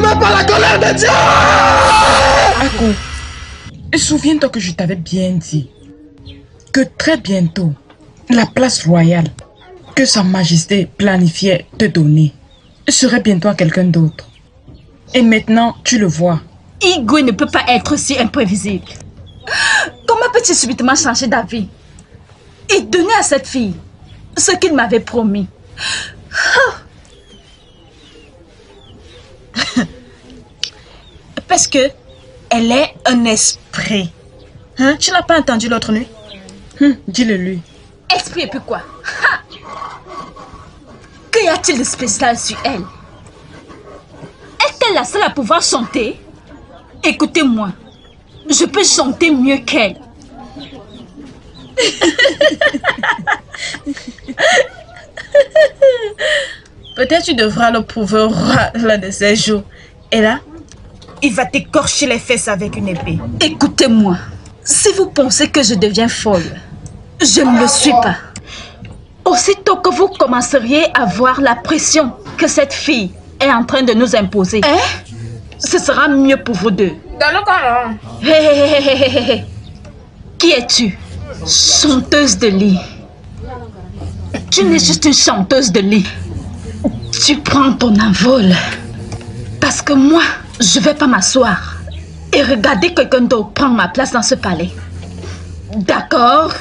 n'as pas la colère de Dieu. Ako, souviens-toi que je t'avais bien dit que très bientôt, la place royale que Sa Majesté planifiait de donner serait bientôt à quelqu'un d'autre. Et maintenant, tu le vois. Igwe ne peut pas être si imprévisible. Comment peux-tu subitement changer d'avis et donner à cette fille ce qu'il m'avait promis? Parce que elle est un esprit. Hein? Tu n'as pas entendu l'autre nuit? Dis-le lui. Esprit et puis quoi? Qu'y a-t-il de spécial sur elle? Est-elle la seule à pouvoir chanter? Écoutez-moi, je peux chanter mieux qu'elle. Peut-être tu devras le prouver au roi l'un de ces jours. Et là, il va t'écorcher les fesses avec une épée. Écoutez-moi, si vous pensez que je deviens folle, je ne le suis pas. Aussitôt que vous commenceriez à voir la pression que cette fille est en train de nous imposer, ce sera mieux pour vous deux. Dans le canon. Hé. Qui es-tu? Chanteuse de lit. Tu n'es juste une chanteuse de lit. Tu prends ton envol. Parce que moi, je vais pas m'asseoir et regarder quelqu'un d'autre prendre ma place dans ce palais. D'accord?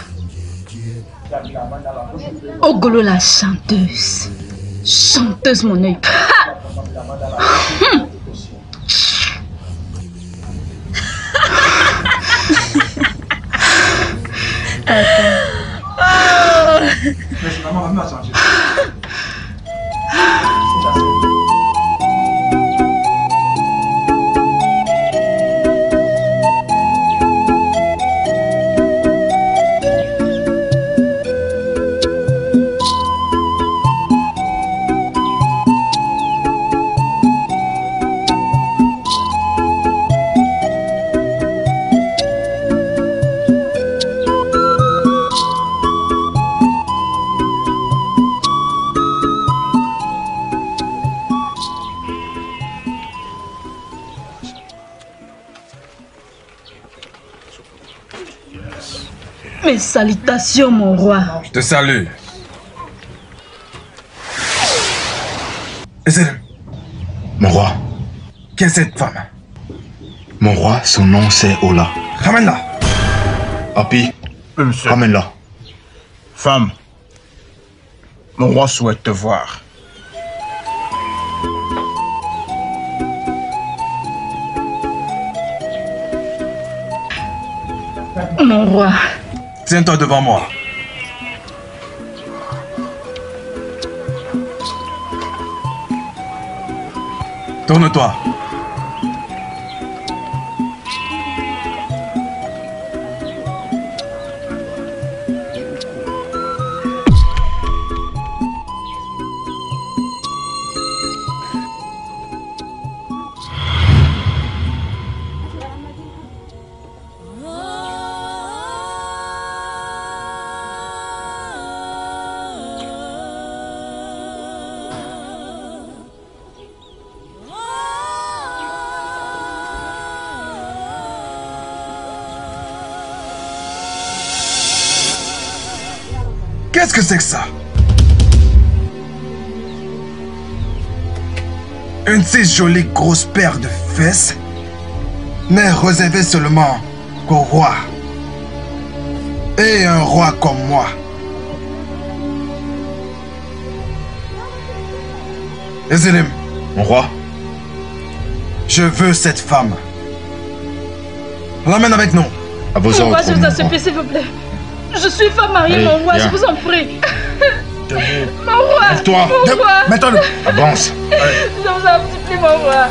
Ogolo la chanteuse. Chanteuse mon œil. Mes salutations, mon roi. Je te salue. Ezelim. Mon roi. Qui est cette femme? Mon roi, son nom c'est Ola. Ramène-la. Api, monsieur. ramène-la. Femme, mon roi souhaite te voir. Mon roi. Tiens-toi devant moi. Tourne-toi. Qu'est-ce que c'est que ça? Une si jolie grosse paire de fesses n'est réservée seulement qu'au roi. Et un roi comme moi. Ezelim. Mon roi. Je veux cette femme. L'amène avec nous. À vos Mon roi, ordres. je vous en supplie, s'il vous plaît. Je suis femme mariée, Allez, mon roi, viens. je vous en prie. Debout. Mon roi, Lève-toi. mon roi. Mets-toi-le. Avance. Je vous en supplie, mon roi.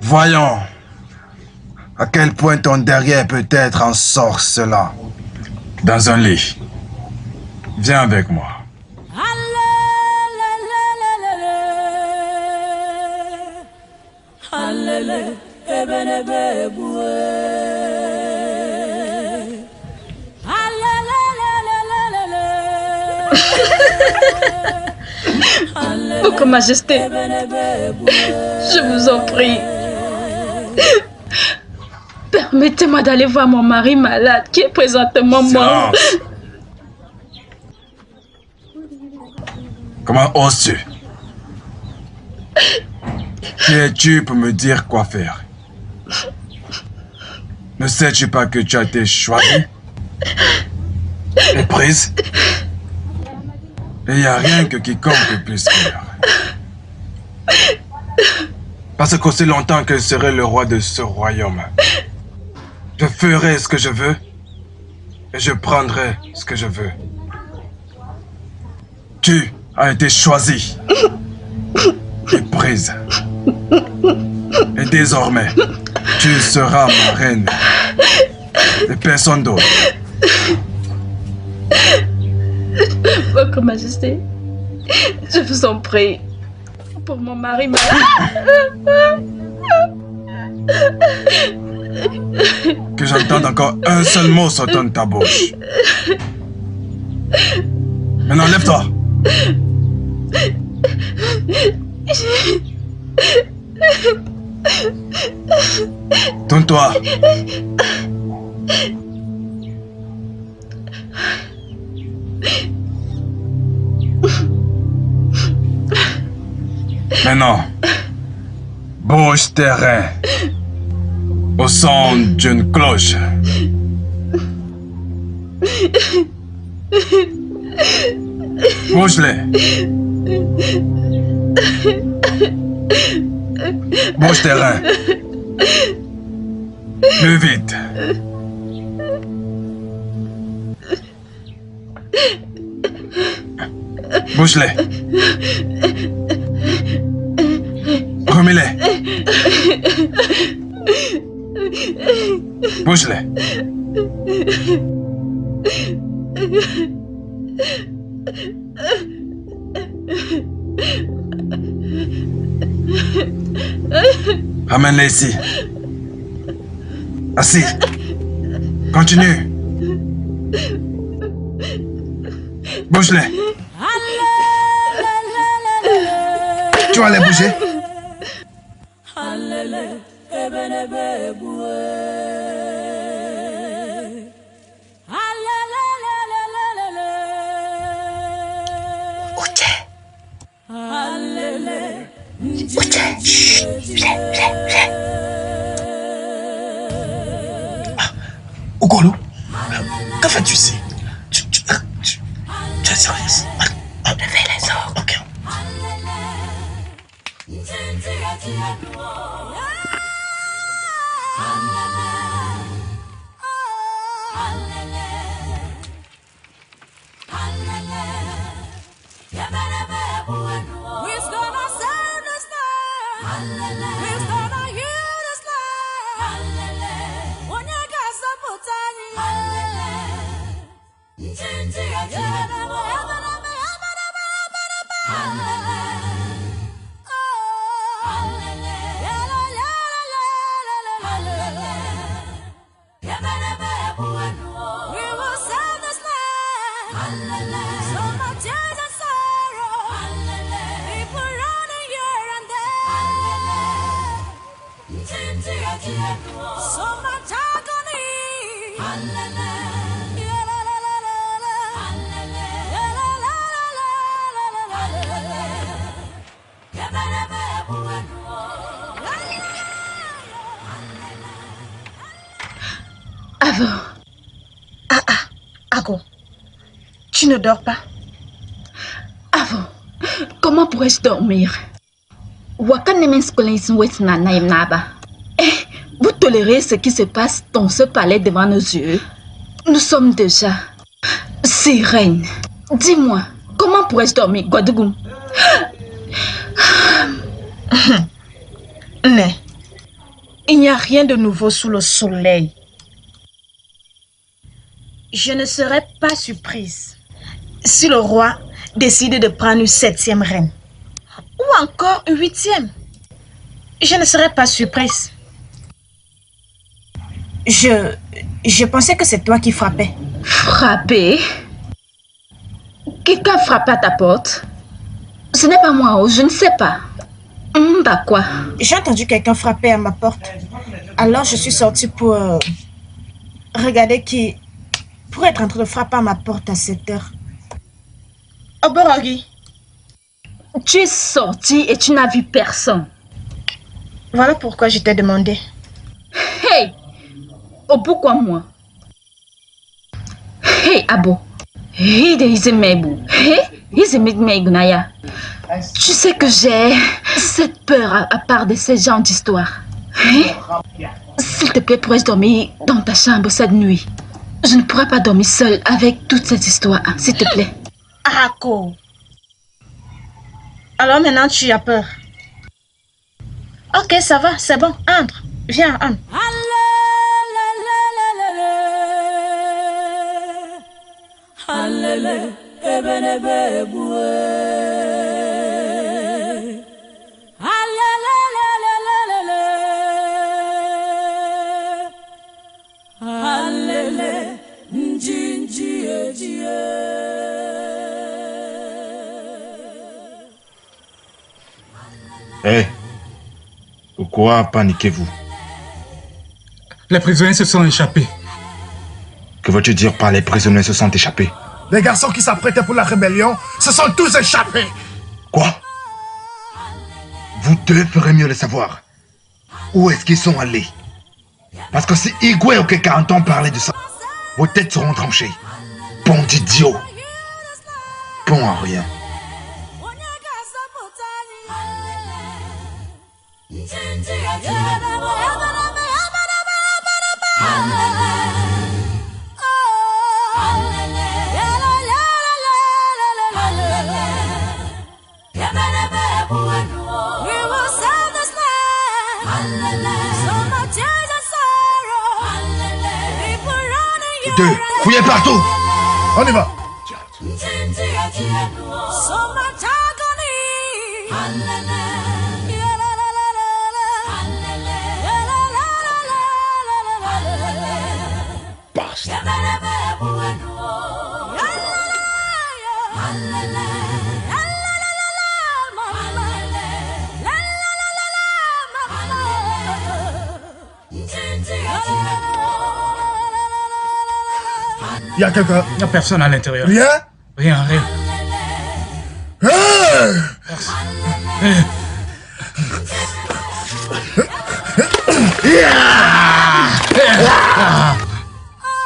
Voyons à quel point ton derrière peut être ensorcelant. Dans un lit. Viens avec moi. Votre Majesté, je vous en prie. Permettez-moi d'aller voir mon mari malade qui est présentement mort. Comment oses-tu? Qui es-tu pour me dire quoi faire? Ne sais-tu pas que tu as été choisi et prise? Et il n'y a rien que quiconque puisse faire. Parce qu'aussi longtemps que je serai le roi de ce royaume, je ferai ce que je veux et je prendrai ce que je veux. Tu as été choisi et prise. Et désormais, tu seras ma reine et personne d'autre. Votre Majesté, je vous en prie, pour mon mari malade. Que j'entende encore un seul mot sortant de ta bouche. Maintenant, lève-toi. Tourne-toi. Maintenant, bouge tes reins au son d'une cloche. Bouge-les. Bouge tes reins. Plus vite. Bouge-les. Remets-les. Bouge-les. Ramène-les ici. Assis. Continue. Bouge-les. Tu vas les bouger? Ogolo, que fais-tu ici? Tu es sérieuse? Levez les os. Ok. Ago, tu ne dors pas? Avant, comment pourrais-je dormir? Vous tolérez ce qui se passe dans ce palais devant nos yeux? Nous sommes déjà sirènes. Dis-moi, comment pourrais-je dormir, Guadegoum? Il n'y a rien de nouveau sous le soleil. Je ne serais pas surprise si le roi décide de prendre une 7e reine. Ou encore une 8e. Je ne serais pas surprise. Je pensais que c'est toi qui frappais. Frapper? Quelqu'un frappe à ta porte? Ce n'est pas moi, je ne sais pas. Bah quoi? J'ai entendu quelqu'un frapper à ma porte. Alors je suis sortie pour regarder qui pourrait être en train de frapper à ma porte à cette heure. Oh Borogui. Tu es sortie et tu n'as vu personne. Voilà pourquoi je t'ai demandé. Hey! Oh, pourquoi moi? Hey, Abo. Hey, tu sais que j'ai cette peur à part de ces gens d'histoire. S'il te plaît, pourrais-je dormir dans ta chambre cette nuit? Je ne pourrais pas dormir seule avec toute cette histoire, s'il te plaît. Arako. Alors maintenant tu as peur. Ok, ça va, c'est bon, entre. Viens, entre. Hé, pourquoi paniquez-vous? Les prisonniers se sont échappés. Que veux-tu dire par les prisonniers se sont échappés? Les garçons qui s'apprêtaient pour la rébellion se sont tous échappés. Quoi? Vous deux ferez mieux de savoir. Où est-ce qu'ils sont allés? Parce que si Igwe ou quelqu'un entend parler de ça, vos têtes seront tranchées. Bon d'idiot. Bon à rien. Deux, fouillez partout. On y va. Il y a quelqu'un? Il n'y a personne à l'intérieur. Rien? Rien, rien.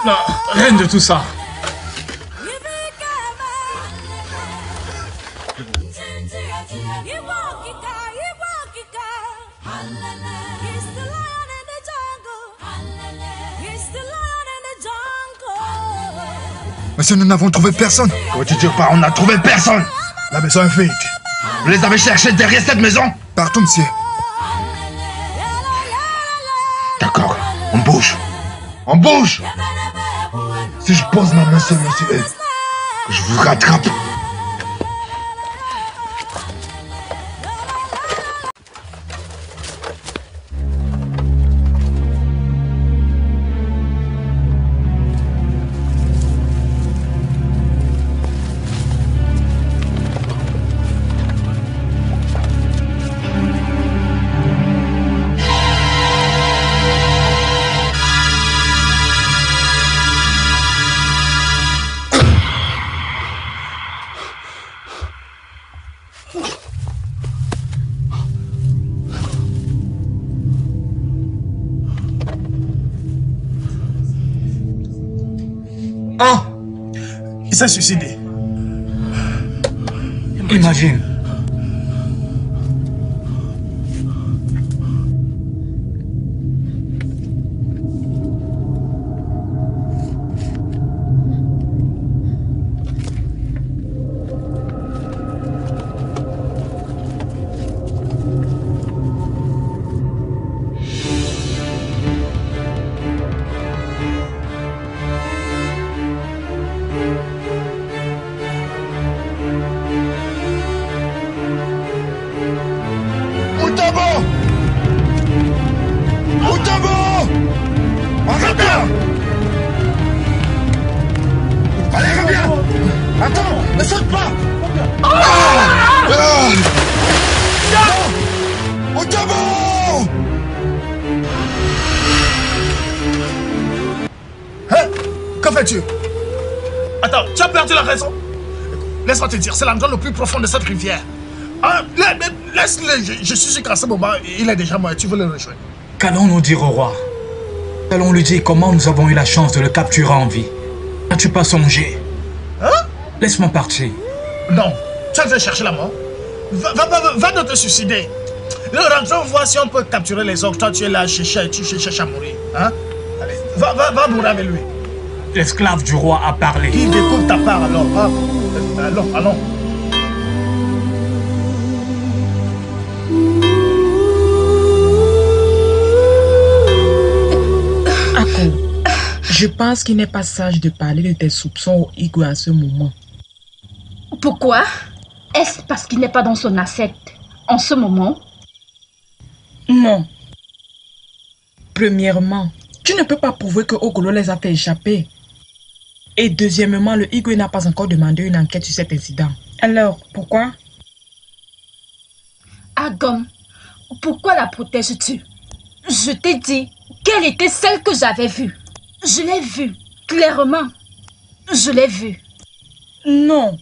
Non, rien de tout ça. Monsieur, nous n'avons trouvé personne. Que veux-tu dire par on n'a trouvé personne? La maison est vide. Vous les avez cherchés derrière cette maison? Partout, monsieur. D'accord, on bouge. On bouge. Si je pose ma main seulement sur eux, je vous rattrape. Il s'est suicidé. Imagine. fais-tu? Attends, tu as perdu la raison? Laisse-moi te dire, c'est l'endroit le plus profond de cette rivière. Ah, laisse-le, je suis sûr qu'à ce moment, il est déjà mort. Tu veux le rejoindre? Qu'allons-nous dire au roi? Allons lui dire comment nous avons eu la chance de le capturer en vie. N'as-tu pas songé? Hein? Laisse-moi partir. Non, tu es en train de chercher la mort. Va donc te suicider. Rentrons voir si on peut capturer les autres. Toi, tu es là, tu cherches à mourir. Hein? Allez, va mourir avec lui. L'esclave du roi a parlé. Qu'il découvre ta part alors. Allons. Je pense qu'il n'est pas sage de parler de tes soupçons au Igwe à ce moment. Pourquoi? Est-ce parce qu'il n'est pas dans son assiette en ce moment? Non. Premièrement, tu ne peux pas prouver que Ogolo les a fait échapper. Et deuxièmement, le Igwe n'a pas encore demandé une enquête sur cet incident. Alors, pourquoi? Agom, pourquoi la protèges-tu? Je t'ai dit quelle était celle que j'avais vue. Je l'ai vue, clairement. Je l'ai vue. Non.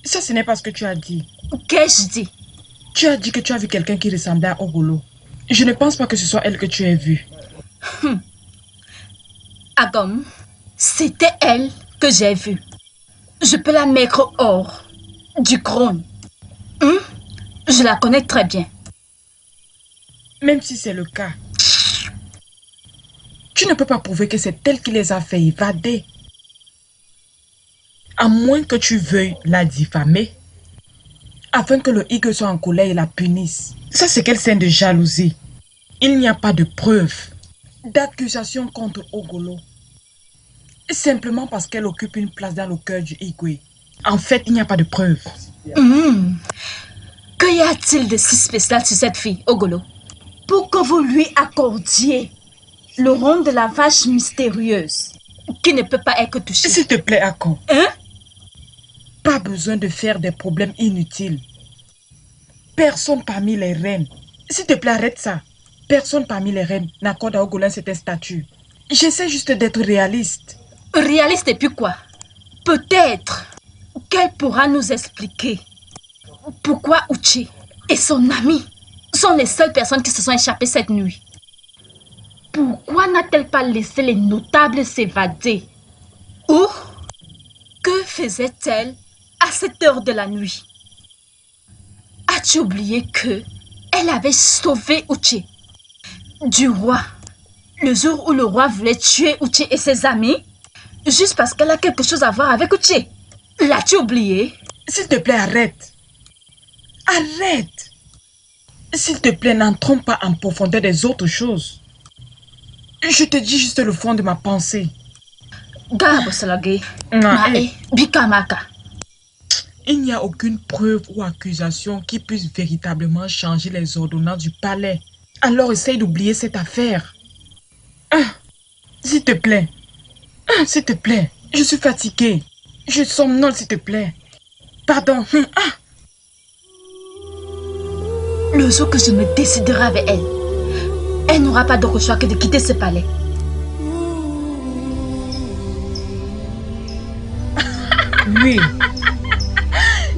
Ça, ce n'est pas ce que tu as dit. Qu'ai-je dit? Tu as dit que tu as vu quelqu'un qui ressemblait à Ogolo. Je ne pense pas que ce soit elle que tu aies vue. Agom, c'était elle que j'ai vue. Je peux la mettre hors du trône. Je la connais très bien. Même si c'est le cas, tu ne peux pas prouver que c'est elle qui les a fait évader. À moins que tu veuilles la diffamer, afin que le Igwe soit en colère et la punisse. Ça, c'est quel signe de jalousie. Il n'y a pas de preuves d'accusation contre Ogolo. Simplement parce qu'elle occupe une place dans le cœur du Igwe. En fait, il n'y a pas de preuves. Que y a-t-il de si spécial sur cette fille, Ogolo, pour que vous lui accordiez le rôle de la vache mystérieuse qui ne peut pas être touchée? S'il te plaît, Ako. Hein? Pas besoin de faire des problèmes inutiles. Personne parmi les reines, s'il te plaît, arrête ça. Personne parmi les reines n'accorde à Ogolo cette statue. J'essaie juste d'être réaliste. Réaliste et puis quoi? Peut-être qu'elle pourra nous expliquer pourquoi Uche et son ami sont les seules personnes qui se sont échappées cette nuit. Pourquoi n'a-t-elle pas laissé les notables s'évader? Ou que faisait-elle à cette heure de la nuit? As-tu oublié que elle avait sauvé Uche du roi le jour où le roi voulait tuer Uche et ses amis juste parce qu'elle a quelque chose à voir avec Uche? L'as-tu oublié? S'il te plaît, arrête. Arrête. S'il te plaît, n'entrons pas en profondeur des autres choses. Je te dis juste le fond de ma pensée. Il n'y a aucune preuve ou accusation qui puisse véritablement changer les ordonnances du palais. Alors essaye d'oublier cette affaire. S'il te plaît. S'il te plaît. Je suis fatiguée. Je somnole, s'il te plaît. Pardon. Le jour que je me déciderai avec elle, elle n'aura pas d'autre choix que de quitter ce palais. Oui.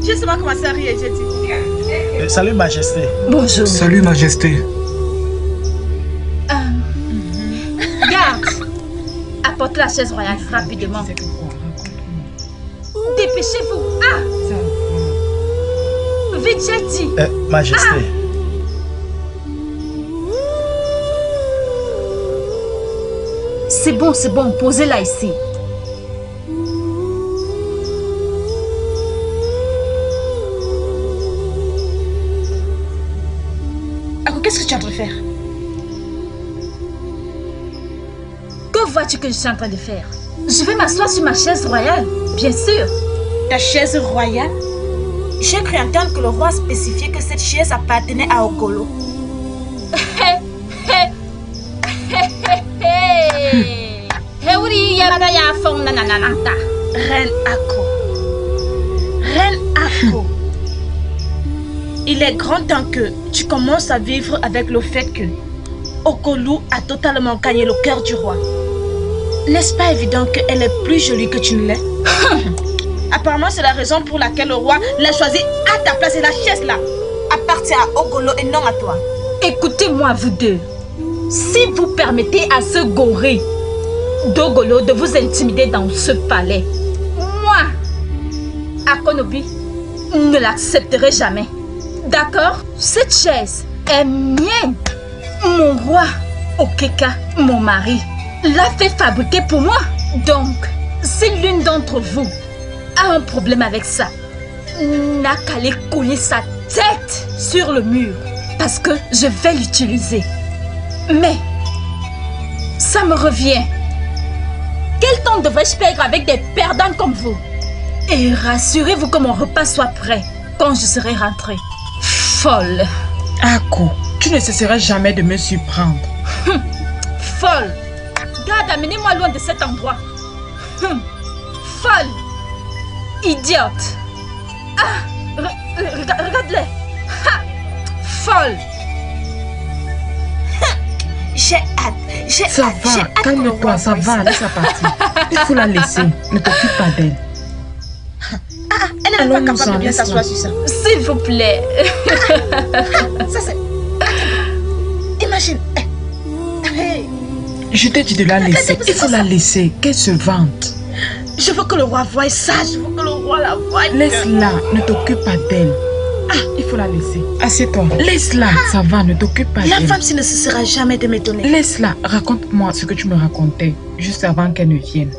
J'ai seulement commencé à rire et j'ai dit... Salut, Majesté. Bonjour. Salut, Majesté. Garde. Apporte la chaise royale rapidement. Dépêchez-vous. Vite, j'ai dit. Majesté. C'est bon, posez-la ici. Qu'est-ce que tu es en train de faire? Que vois-tu que je suis en train de faire? Je vais m'asseoir sur ma chaise royale, bien sûr. Ta chaise royale? J'ai cru entendre que le roi spécifiait que cette chaise appartenait à Ogolo. Reine Ako. Reine Ako. Il est grand temps que tu commences à vivre avec le fait que Ogolo a totalement gagné le cœur du roi. N'est-ce pas évident qu'elle est plus jolie que tu ne l'es? Apparemment, c'est la raison pour laquelle le roi l'a choisi à ta place et la chaise là appartient à Ogolo et non à toi. Écoutez-moi, vous deux. Si vous permettez à ce gorille d'Ogolo de vous intimider dans ce palais, moi, Akonobi, ne l'accepterai jamais. D'accord? Cette chaise est mienne. Mon roi, Okeka, mon mari, l'a fait fabriquer pour moi. Donc, si l'une d'entre vous a un problème avec ça, n'a qu'à aller coller sa tête sur le mur parce que je vais l'utiliser. Mais, ça me revient. Quel temps devrais-je perdre avec des perdants comme vous? Et rassurez-vous que mon repas soit prêt quand je serai rentrée. Folle. Ako, tu ne cesseras jamais de me surprendre. Folle. Garde, amenez-moi loin de cet endroit. Folle. Idiote. Ah, regarde-les. Folle. J'ai hâte. Ça va, calme-toi, ça va, laisse-la partir. Il faut la laisser, ne t'occupe pas d'elle. Elle n'est pas capable de bien s'asseoir sur ça. S'il vous plaît. Ça c'est... Imagine. Je te dis de la laisser, il faut la laisser, qu'elle se vante. Je veux que le roi voie ça, je veux que le roi la voie. Laisse-la, ne t'occupe pas d'elle. Il faut la laisser. Assieds-toi. Laisse-la, ça va, ne t'occupe pas d'elle. La femme, ne cessera jamais de m'étonner. Laisse-la, raconte-moi ce que tu me racontais, juste avant qu'elle ne vienne.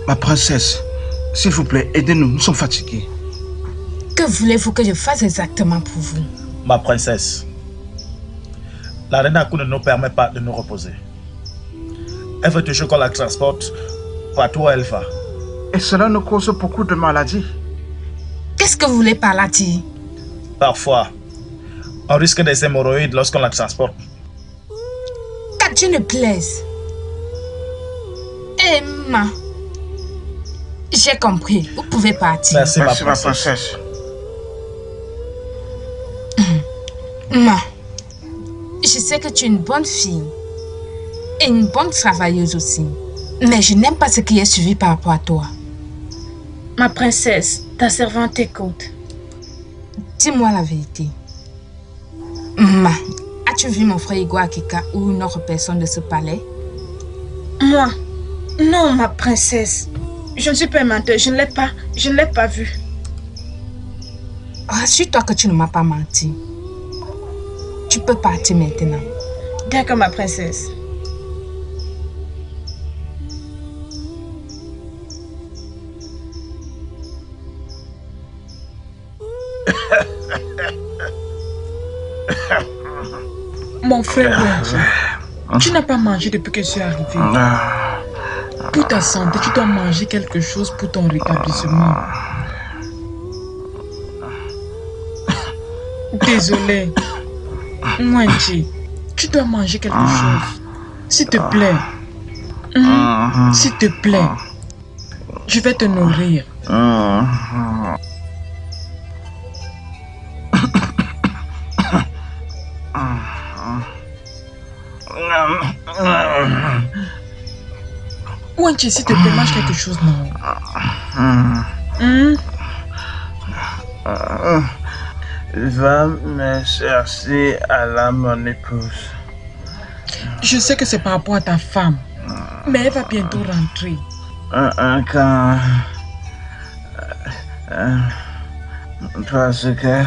Ma princesse, s'il vous plaît, aidez-nous, nous sommes fatigués. Que voulez-vous que je fasse exactement pour vous? Ma princesse, la reine Aku ne nous permet pas de nous reposer. Elle veut toujours qu'on la transporte partout où elle va. Et cela nous cause beaucoup de maladies. Qu'est-ce que vous voulez par là dire? Parfois, on risque des hémorroïdes lorsqu'on la transporte. Qu'à Dieu ne plaise. Emma, j'ai compris. Vous pouvez partir. Merci, ma princesse. Ma, je sais que tu es une bonne fille et une bonne travailleuse aussi. Mais je n'aime pas ce qui est suivi par rapport à toi. Ma princesse, ta servante écoute. Dis-moi la vérité. Ma, as-tu vu mon frère Igwe Akika ou une autre personne de ce palais? Moi? Non, ma princesse. Je ne suis pas menteuse, je ne l'ai pas vu. Rassure-toi que tu ne m'as pas menti. Tu peux partir maintenant. D'accord, ma princesse. Mon frère Wenji, tu n'as pas mangé depuis que je suis arrivé. Pour ta santé, tu dois manger quelque chose pour ton rétablissement. Désolé. Wenji, tu dois manger quelque chose. S'il te plaît. S'il te plaît. Je vais te nourrir. Wenji, s'il te plaît, mange quelque chose, non? Va me chercher à la mon épouse. Je sais que c'est par rapport à ta femme, mais elle va bientôt rentrer. Quand... parce que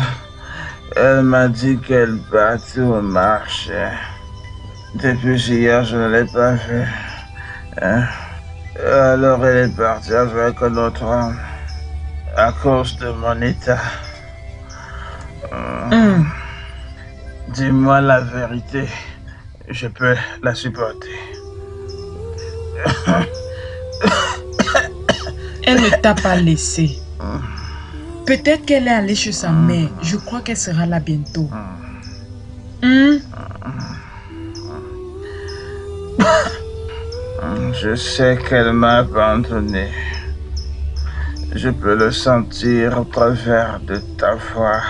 elle m'a dit qu'elle partait au marché. Depuis hier, je ne l'ai pas vue. Alors elle est partie avec un autre homme à cause de mon état. Dis-moi la vérité, je peux la supporter. Elle ne t'a pas laissé. Peut-être qu'elle est allée chez sa mère. Je crois qu'elle sera là bientôt. Je sais qu'elle m'a abandonné. Je peux le sentir au travers de ta voix.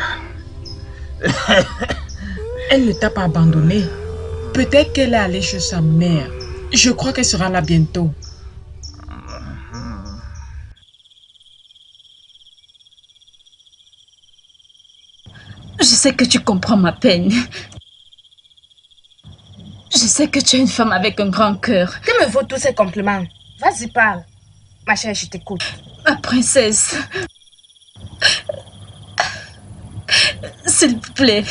Elle ne t'a pas abandonné. Peut-être qu'elle est allée chez sa mère. Je crois qu'elle sera là bientôt. sais que tu comprends ma peine. Je sais que tu es une femme avec un grand cœur. Que me vaut tous ces compliments? Vas-y, parle. Ma chère, je t'écoute. Ma princesse. S'il vous plaît,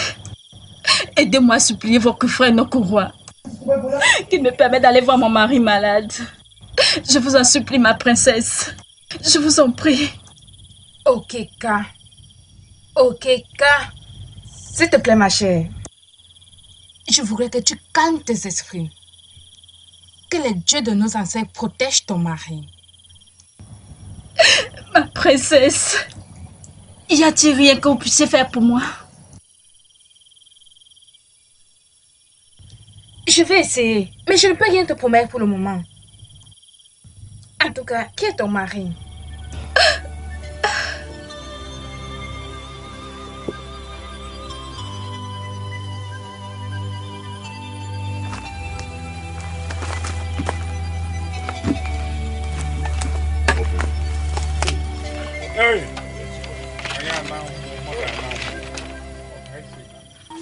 aidez-moi à supplier votre frère Nokouroua qu'il me permette d'aller voir mon mari malade. Je vous en supplie, ma princesse. Je vous en prie. Okeka. Okeka. S'il te plaît, ma chère. Je voudrais que tu calmes tes esprits. Que les dieux de nos ancêtres protègent ton mari. Ma princesse, y a-t-il rien que vous puissiez faire pour moi? Je vais essayer, mais je ne peux rien te promettre pour le moment. En tout cas, qui est ton mari?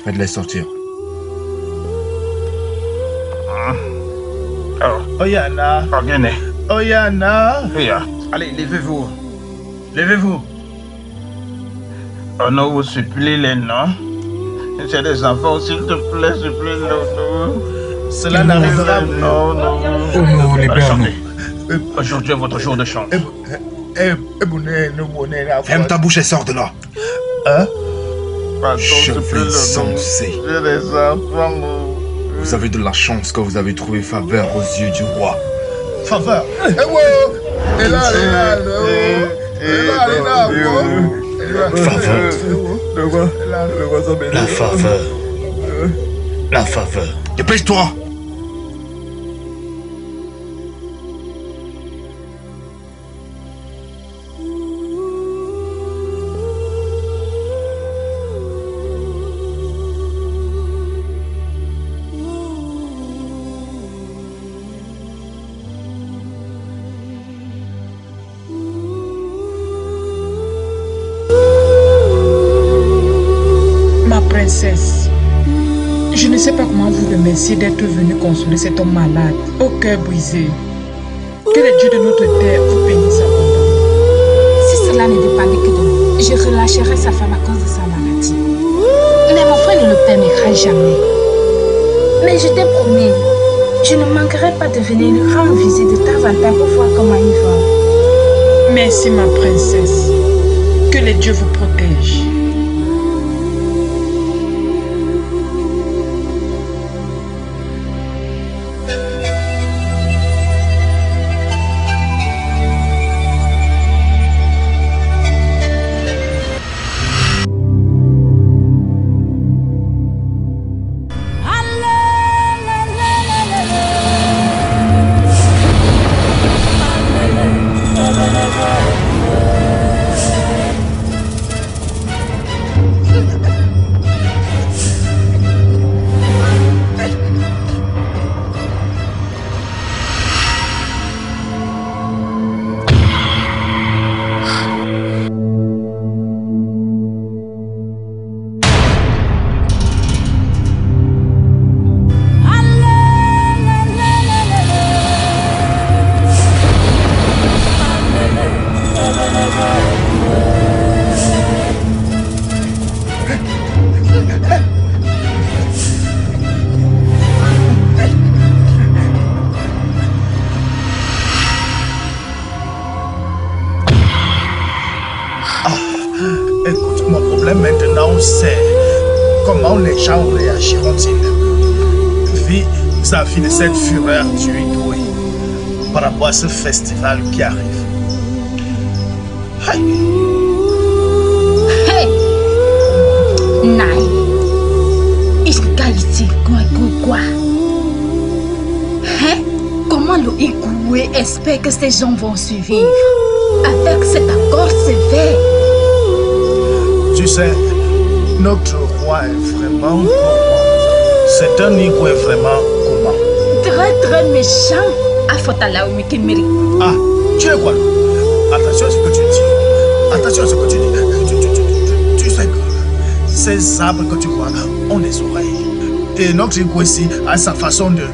Faites-les sortir. Oyana. Regardez. Oyana. Allez, levez-vous. Levez-vous. On vous supplie les noms. J'ai des enfants, s'il te plaît, supplie-le. Cela n'arrivera pas. Non, non. Oh non, libère-nous. Aujourd'hui est votre jour de chance. Ferme ta bouche et sors de là. Hein? Je vais censer. J'ai des enfants. Vous avez de la chance que vous avez trouvé faveur aux yeux du roi. Faveur. La faveur. La faveur. Dépêche-toi. Princesse, je ne sais pas comment vous remercier d'être venu consoler cet homme malade, au cœur brisé. Que les dieux de notre terre vous bénissent abondamment. Si cela ne dépendait que de moi, je relâcherais sa femme à cause de sa maladie. Mais mon frère ne le permettra jamais. Mais je t'ai promis, je ne manquerai pas de venir lui rendre visite de temps en temps pour voir comment il va. Merci ma princesse. Que les dieux vous protègent. Écoute, mon problème maintenant, c'est comment les gens réagiront-ils vis-à-vis de cette fureur du Igwe par rapport à ce festival qui arrive. Hey! Hey! Nai! Iskaïti, quoi? Hein? Comment le Igwe espère que ces gens vont survivre avec cet accord sévère? Tu sais, notre roi est vraiment comment? C'est un Igwe vraiment comment? Très méchant. Afotala ou Mikimiri. Ah, tu es quoi? Attention à ce que tu dis. Attention à ce que tu dis. Tu sais que ces arbres que tu vois ont des oreilles. Et notre Igwe ici a sa façon de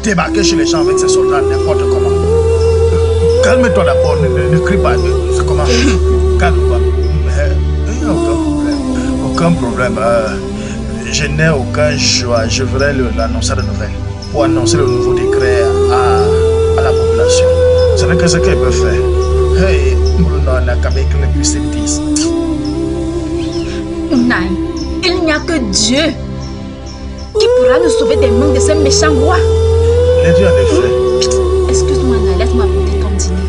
débarquer chez les gens avec ses soldats n'importe comment. Calme-toi d'abord, ne crie pas. C'est comment? Calme-toi. Aucun problème. Je n'ai aucun choix. Je voudrais l'annoncer de nouvelles pour annoncer le nouveau décret à la population. Ce n'est que ce qu'elle peut faire. Hey, il n'y a que Dieu qui pourra nous sauver des mains de ces méchants rois. Les dieux en effet. Excuse-moi, laisse-moi apporter ton dîner.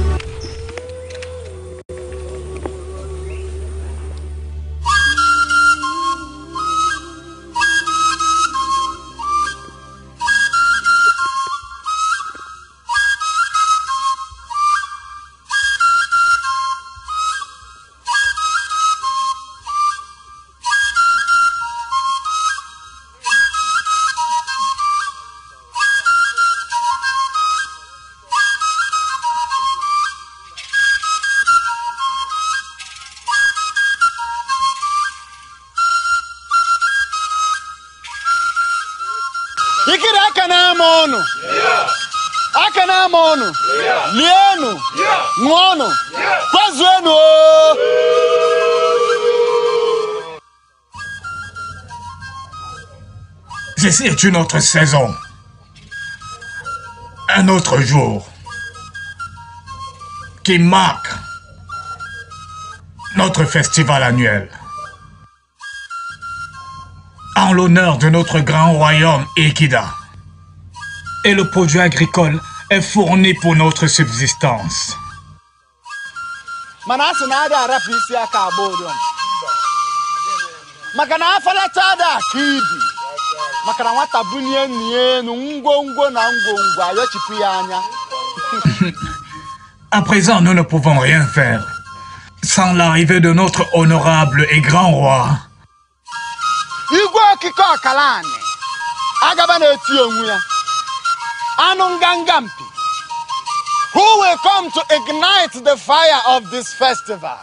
Ceci est une autre saison. Un autre jour qui marque notre festival annuel. En l'honneur de notre grand royaume Ekida. Et le produit agricole est fourni pour notre subsistance. À présent, nous ne pouvons rien faire sans l'arrivée de notre honorable et grand roi. Who will come to ignite the fire of this festival?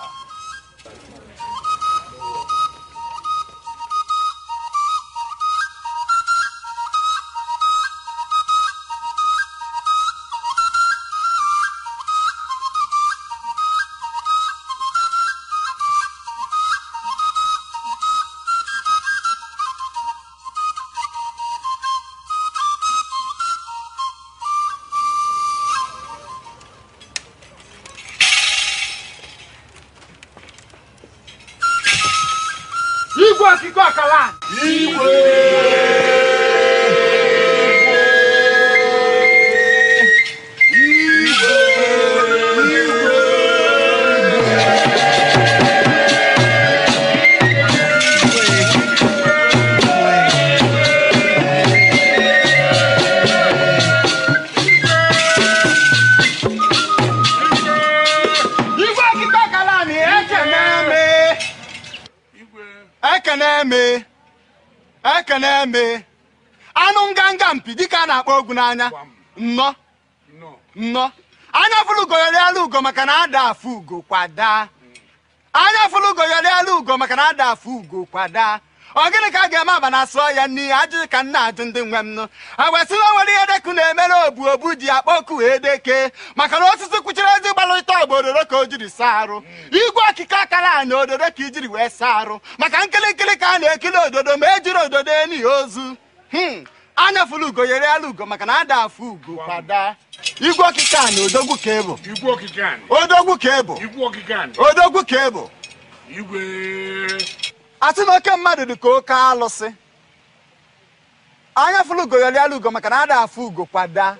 No. Anya fulugo yale alugo makana ada fugo kwada. Anya fulugo yale alugo makana ada fugo kwada. Ogene ka ga ma bana so ya ni aji kan na ajụ ndị nwem no. Awesi no wali edeku na emere obu di akpoku edeke. Makana osisi kwuchiri ezi gbalụta obodo ka o jiri sarụ. Igwe akika akara anya ododo ka ijiri wee sarụ. Maka nkele ka na ekile ododo ma ejiri ododo eni ozu. Anya fulugo yere alugo maka na ada afugo kwada. Igwe okika na odogwu kebo. Igwe okika. Odogwu kebo. Igwe okika. Odogwu kebo. Igwe. Ati na oke mmadụ dị ka oke alụsị. Anya fulugo yere alugo maka na ada afugo kwada.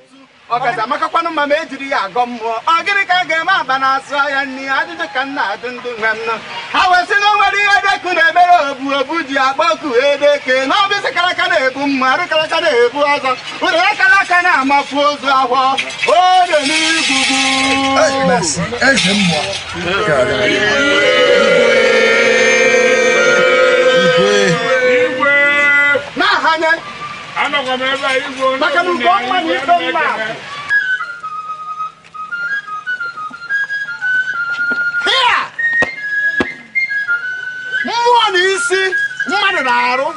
Ọkaza makakwanụ mma ma ejiri ya agọ mmụọ. Ọ gịnị ka a ga-eme aba na-asụ ya nni ajụjụ ka nna ajụ ndị nwe m nọ. Ha wesị na nwere ihe deku na-emere obu ji akpọku edeke na ọbịsị kalaka na-ebu mma arụ kalaka na-ebu ọzọ ụdịrị kalaka na-amafu ozu ahụ ode n'igugu eze mmụọ Igwe na-ahanye anọkwa m ebe a Igwe maka na ugo mma na ikpe mma mmụọ na mmadụ na-arụ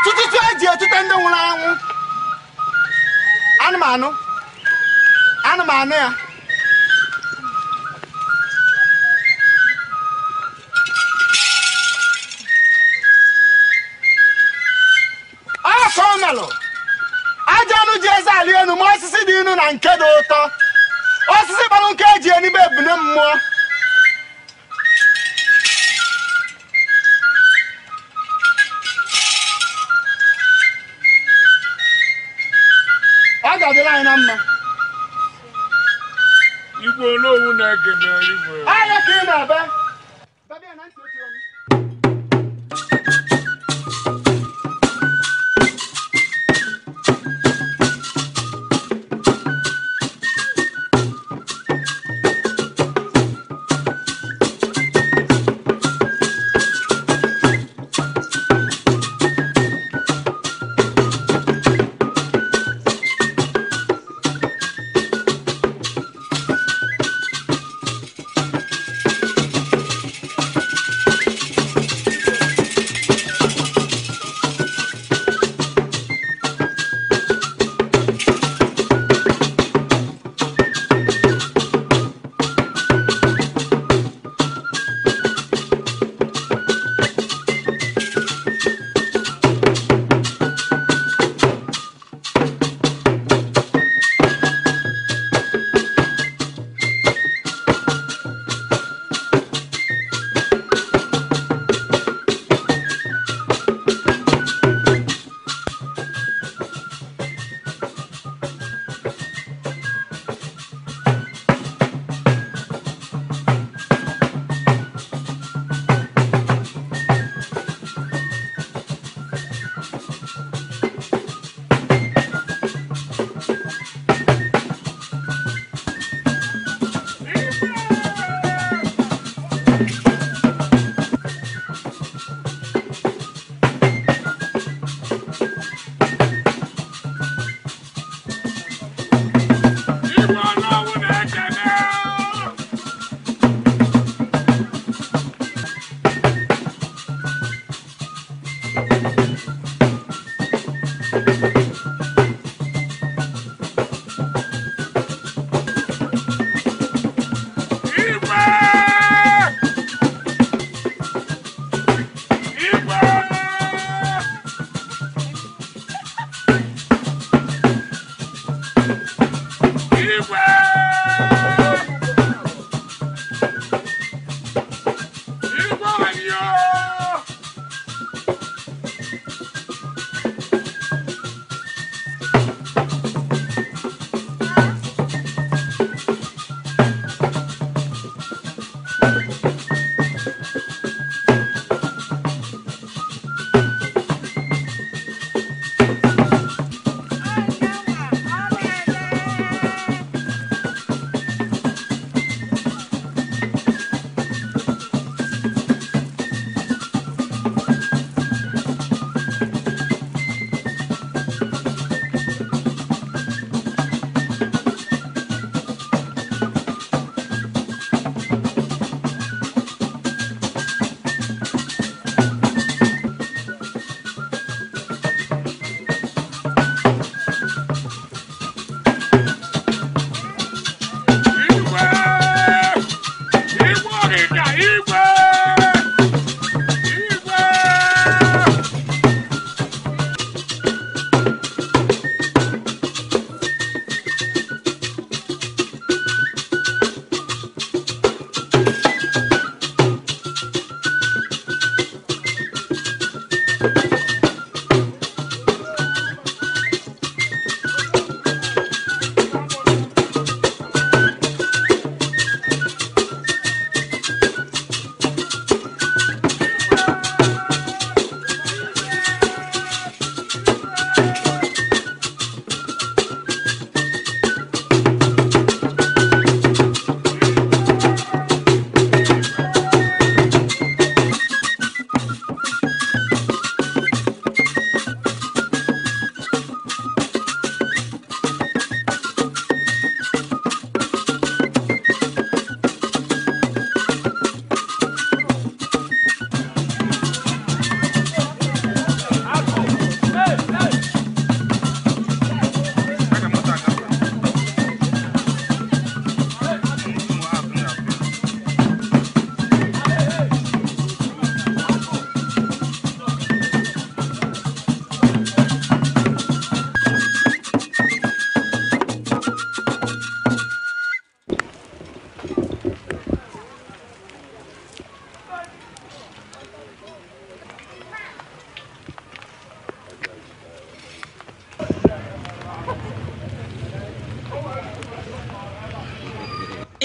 tututu eji etute ndị nwụrụ anwụ anụmanụ ya afọ melụ aja anụ ji eze ali enu ma osisi dị inu na nke dị ụtọ osisi gbalụ nke eji enibe ebune mmụọ ọ ga-adịla anyị na mma Igwe onowu na-ekene igwe. Anya ka ị na-ebe.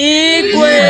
Igwe!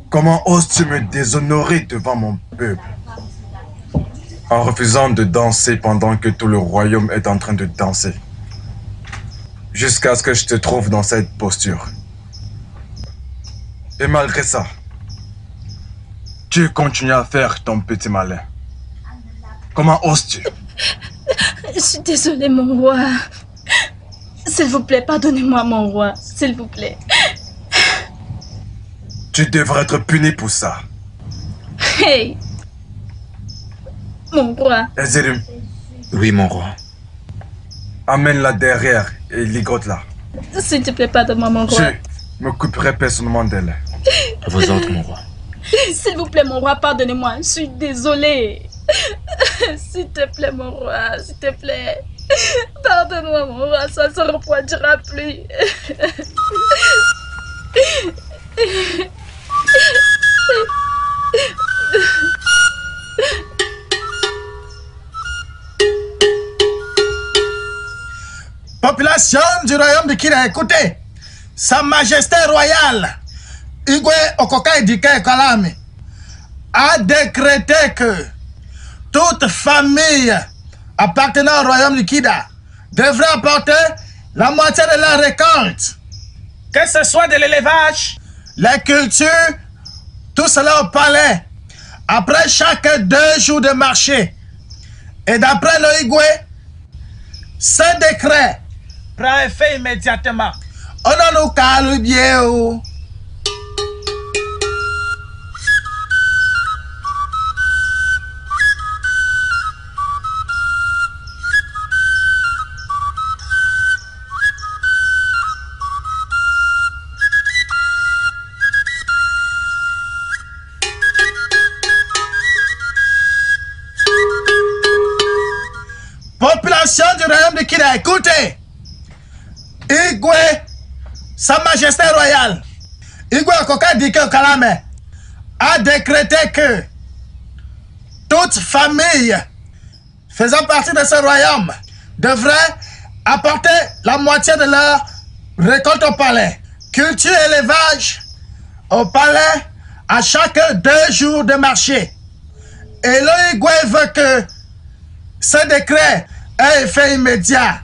Comment oses-tu me déshonorer devant mon peuple en refusant de danser pendant que tout le royaume est en train de danser jusqu'à ce que je te trouve dans cette posture. Et malgré ça, tu continues à faire ton petit malin. Comment oses-tu? Je suis désolée, mon roi. S'il vous plaît, pardonnez-moi, mon roi. S'il vous plaît. Tu devrais être puni pour ça. Hey! Mon roi. Ezerim. Oui, mon roi. Amène-la derrière et ligote-la. S'il te plaît, pardonne-moi, mon roi. Je m'occuperai personnellement d'elle. À vos ordres, mon roi. S'il vous plaît, mon roi, pardonnez-moi. Je suis désolée. S'il te plaît, mon roi, s'il te plaît. Pardonne-moi, mon roi, ça ne se reproduira plus. Population du royaume de Kida, écoutez, Sa Majesté royale, Igwe Okoka Edike Kalame, a décrété que toute famille appartenant au royaume de Kida devrait apporter la moitié de la récolte. Que ce soit de l'élevage, la culture, tout cela au palais, après chaque 2 jours de marché. Et d'après le Igwe, ce décret prend effet immédiatement. On en nous calme bien. Population du royaume de Kida, écoutez. Igwe, Sa Majesté royale, Igwe Okoka Dike Kalame, a décrété que toute famille faisant partie de ce royaume devrait apporter la moitié de leur récolte au palais. Culture et élevage au palais à chaque 2 jours de marché. Et le Igwe veut que ce décret ait effet immédiat.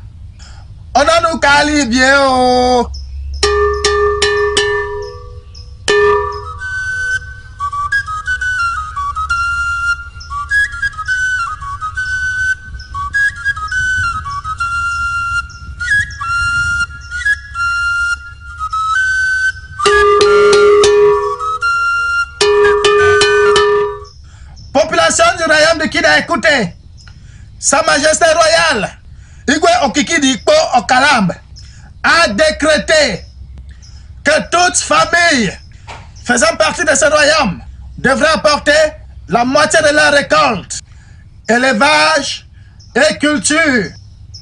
On a nous cali bien. Population du royaume de Kida, écoutez. Sa Majesté royale, Igwe Okiki Dikpo Okalambe, a décrété que toute famille faisant partie de ce royaume devrait apporter la moitié de la récolte, élevage et culture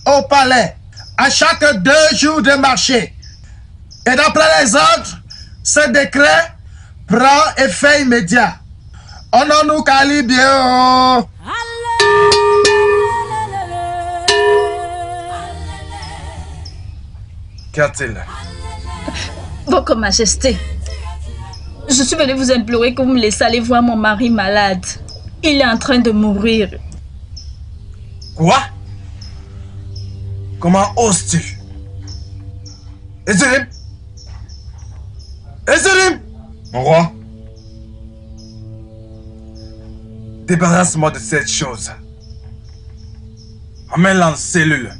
au palais à chaque 2 jours de marché. Et d'après les ordres, ce décret prend effet immédiat. On en nous cali bien. Qu'y a-t-il? Votre Majesté, je suis venue vous implorer que vous me laissez aller voir mon mari malade. Il est en train de mourir. Quoi? Comment oses-tu? Ezerim! Ezerim! Mon roi? Débarrasse-moi de cette chose. Emmène-la en cellule.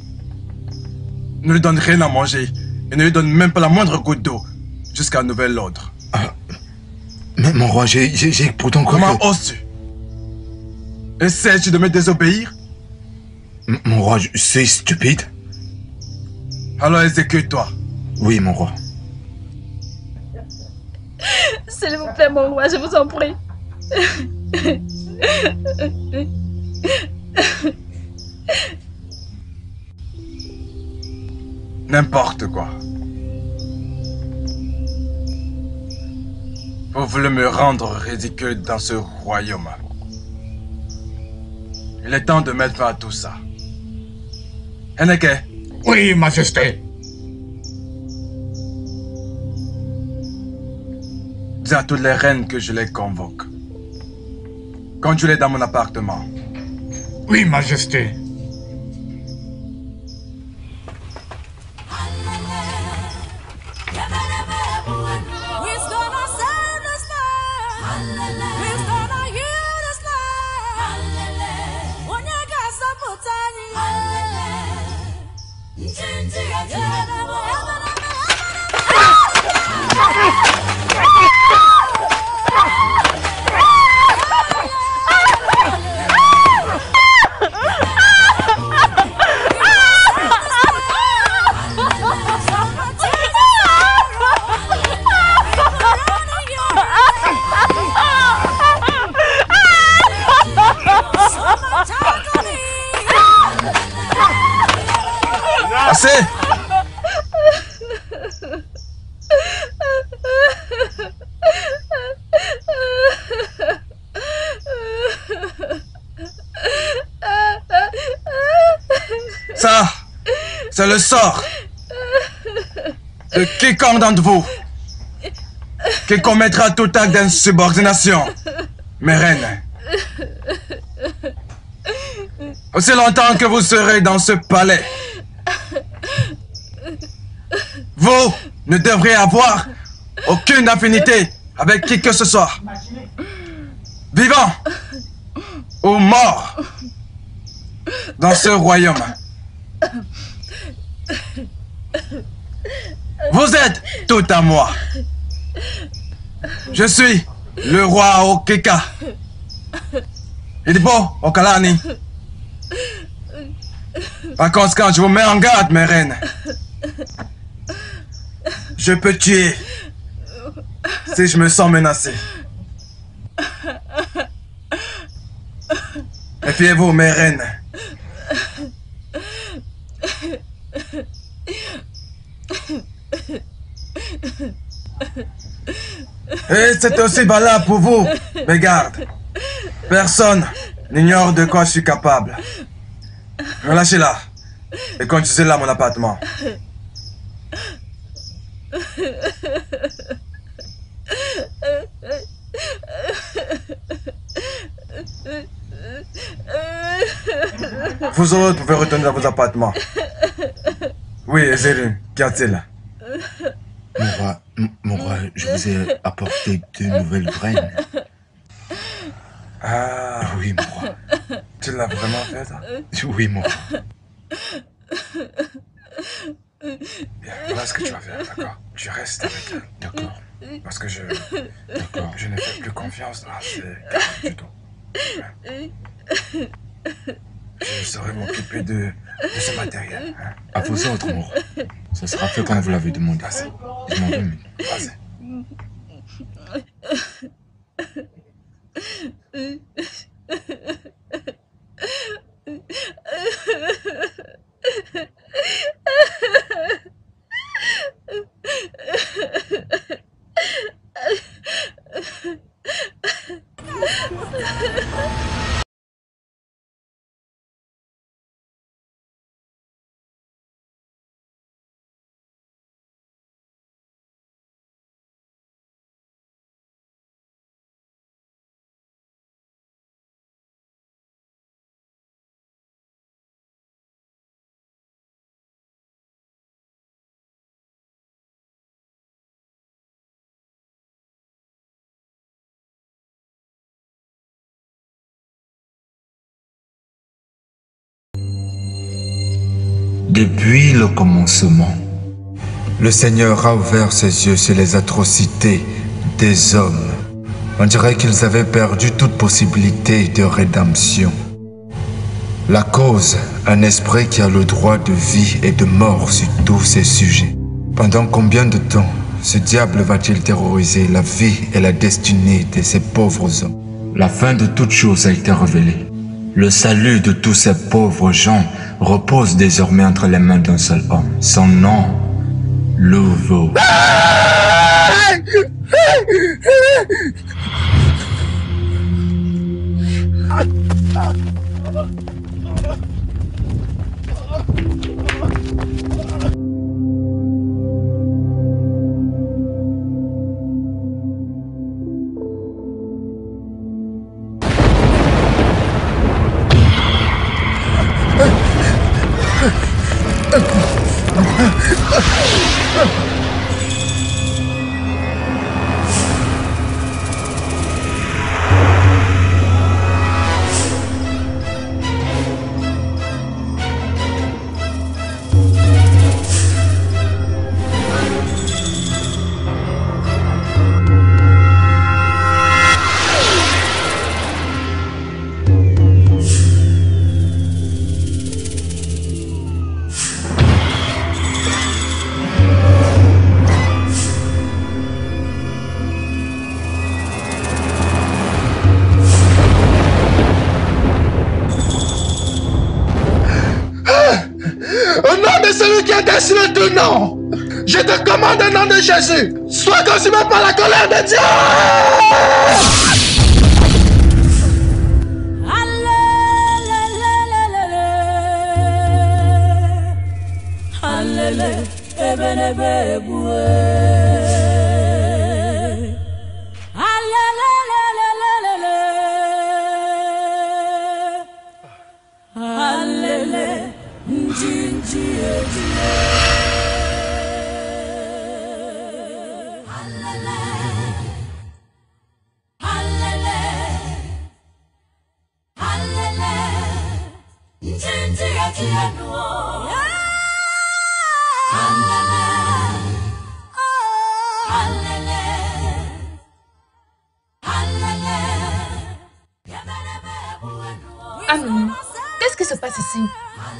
Ne lui donne rien à manger et ne lui donne même pas la moindre goutte d'eau jusqu'à nouvel ordre. Mais mon roi, j'ai pourtant cru Comment oses-tu? Essaies-tu de me désobéir? Mon roi, c'est stupide. Alors exécute-toi. Oui, mon roi. S'il vous plaît, mon roi, je vous en prie. N'importe quoi. Vous voulez me rendre ridicule dans ce royaume. Il est temps de mettre fin à tout ça. Henneke. Oui, Majesté. Dis à toutes les reines que je les convoque. Conduis-les dans mon appartement. Oui, Majesté. Assez! Ça, c'est le sort de quiconque d'entre vous qui commettra tout acte d'insubordination, mes reines. Aussi longtemps que vous serez dans ce palais, vous ne devrez avoir aucune affinité avec qui que ce soit, vivant ou mort, dans ce royaume. Vous êtes tout à moi. Je suis le roi Okeka. Idibo Okalani. Par conséquent, je vous mets en garde, mes reines. Je peux tuer si je me sens menacé. Méfiez-vous, mes reines. Et c'est aussi valable pour vous, mes gardes. Personne n'ignore de quoi je suis capable. Relâchez-la et conduisez-la à mon appartement. Vous autres pouvez retourner dans vos appartements. Oui, Ezérine, qu'y a-t-il? Mon roi, je vous ai apporté 2 nouvelles reines. Ah oui, mon roi. Tu l'as vraiment fait, ça? Oui, mon roi. Bien, voilà ce que tu vas faire, d'accord? Tu restes avec elle. D'accord. Parce que je ne fais plus confiance à ces gardes du tout. Je saurai m'occuper de ce matériel. Hein? À vos autres, mon roi. Ça sera fait comme vous l'avez demandé. Vas-y. Je m'en vais, mais... Vas-y. Depuis le commencement, le Seigneur a ouvert ses yeux sur les atrocités des hommes. On dirait qu'ils avaient perdu toute possibilité de rédemption. La cause, un esprit qui a le droit de vie et de mort sur tous ces sujets. Pendant combien de temps ce diable va-t-il terroriser la vie et la destinée de ces pauvres hommes? La fin de toute chose a été révélée. Le salut de tous ces pauvres gens repose désormais entre les mains d'un seul homme. Son nom, Louveau. Non! Je te commande au nom de Jésus! Sois consumé par la colère de Dieu! Qu'est-ce qui se passe ici?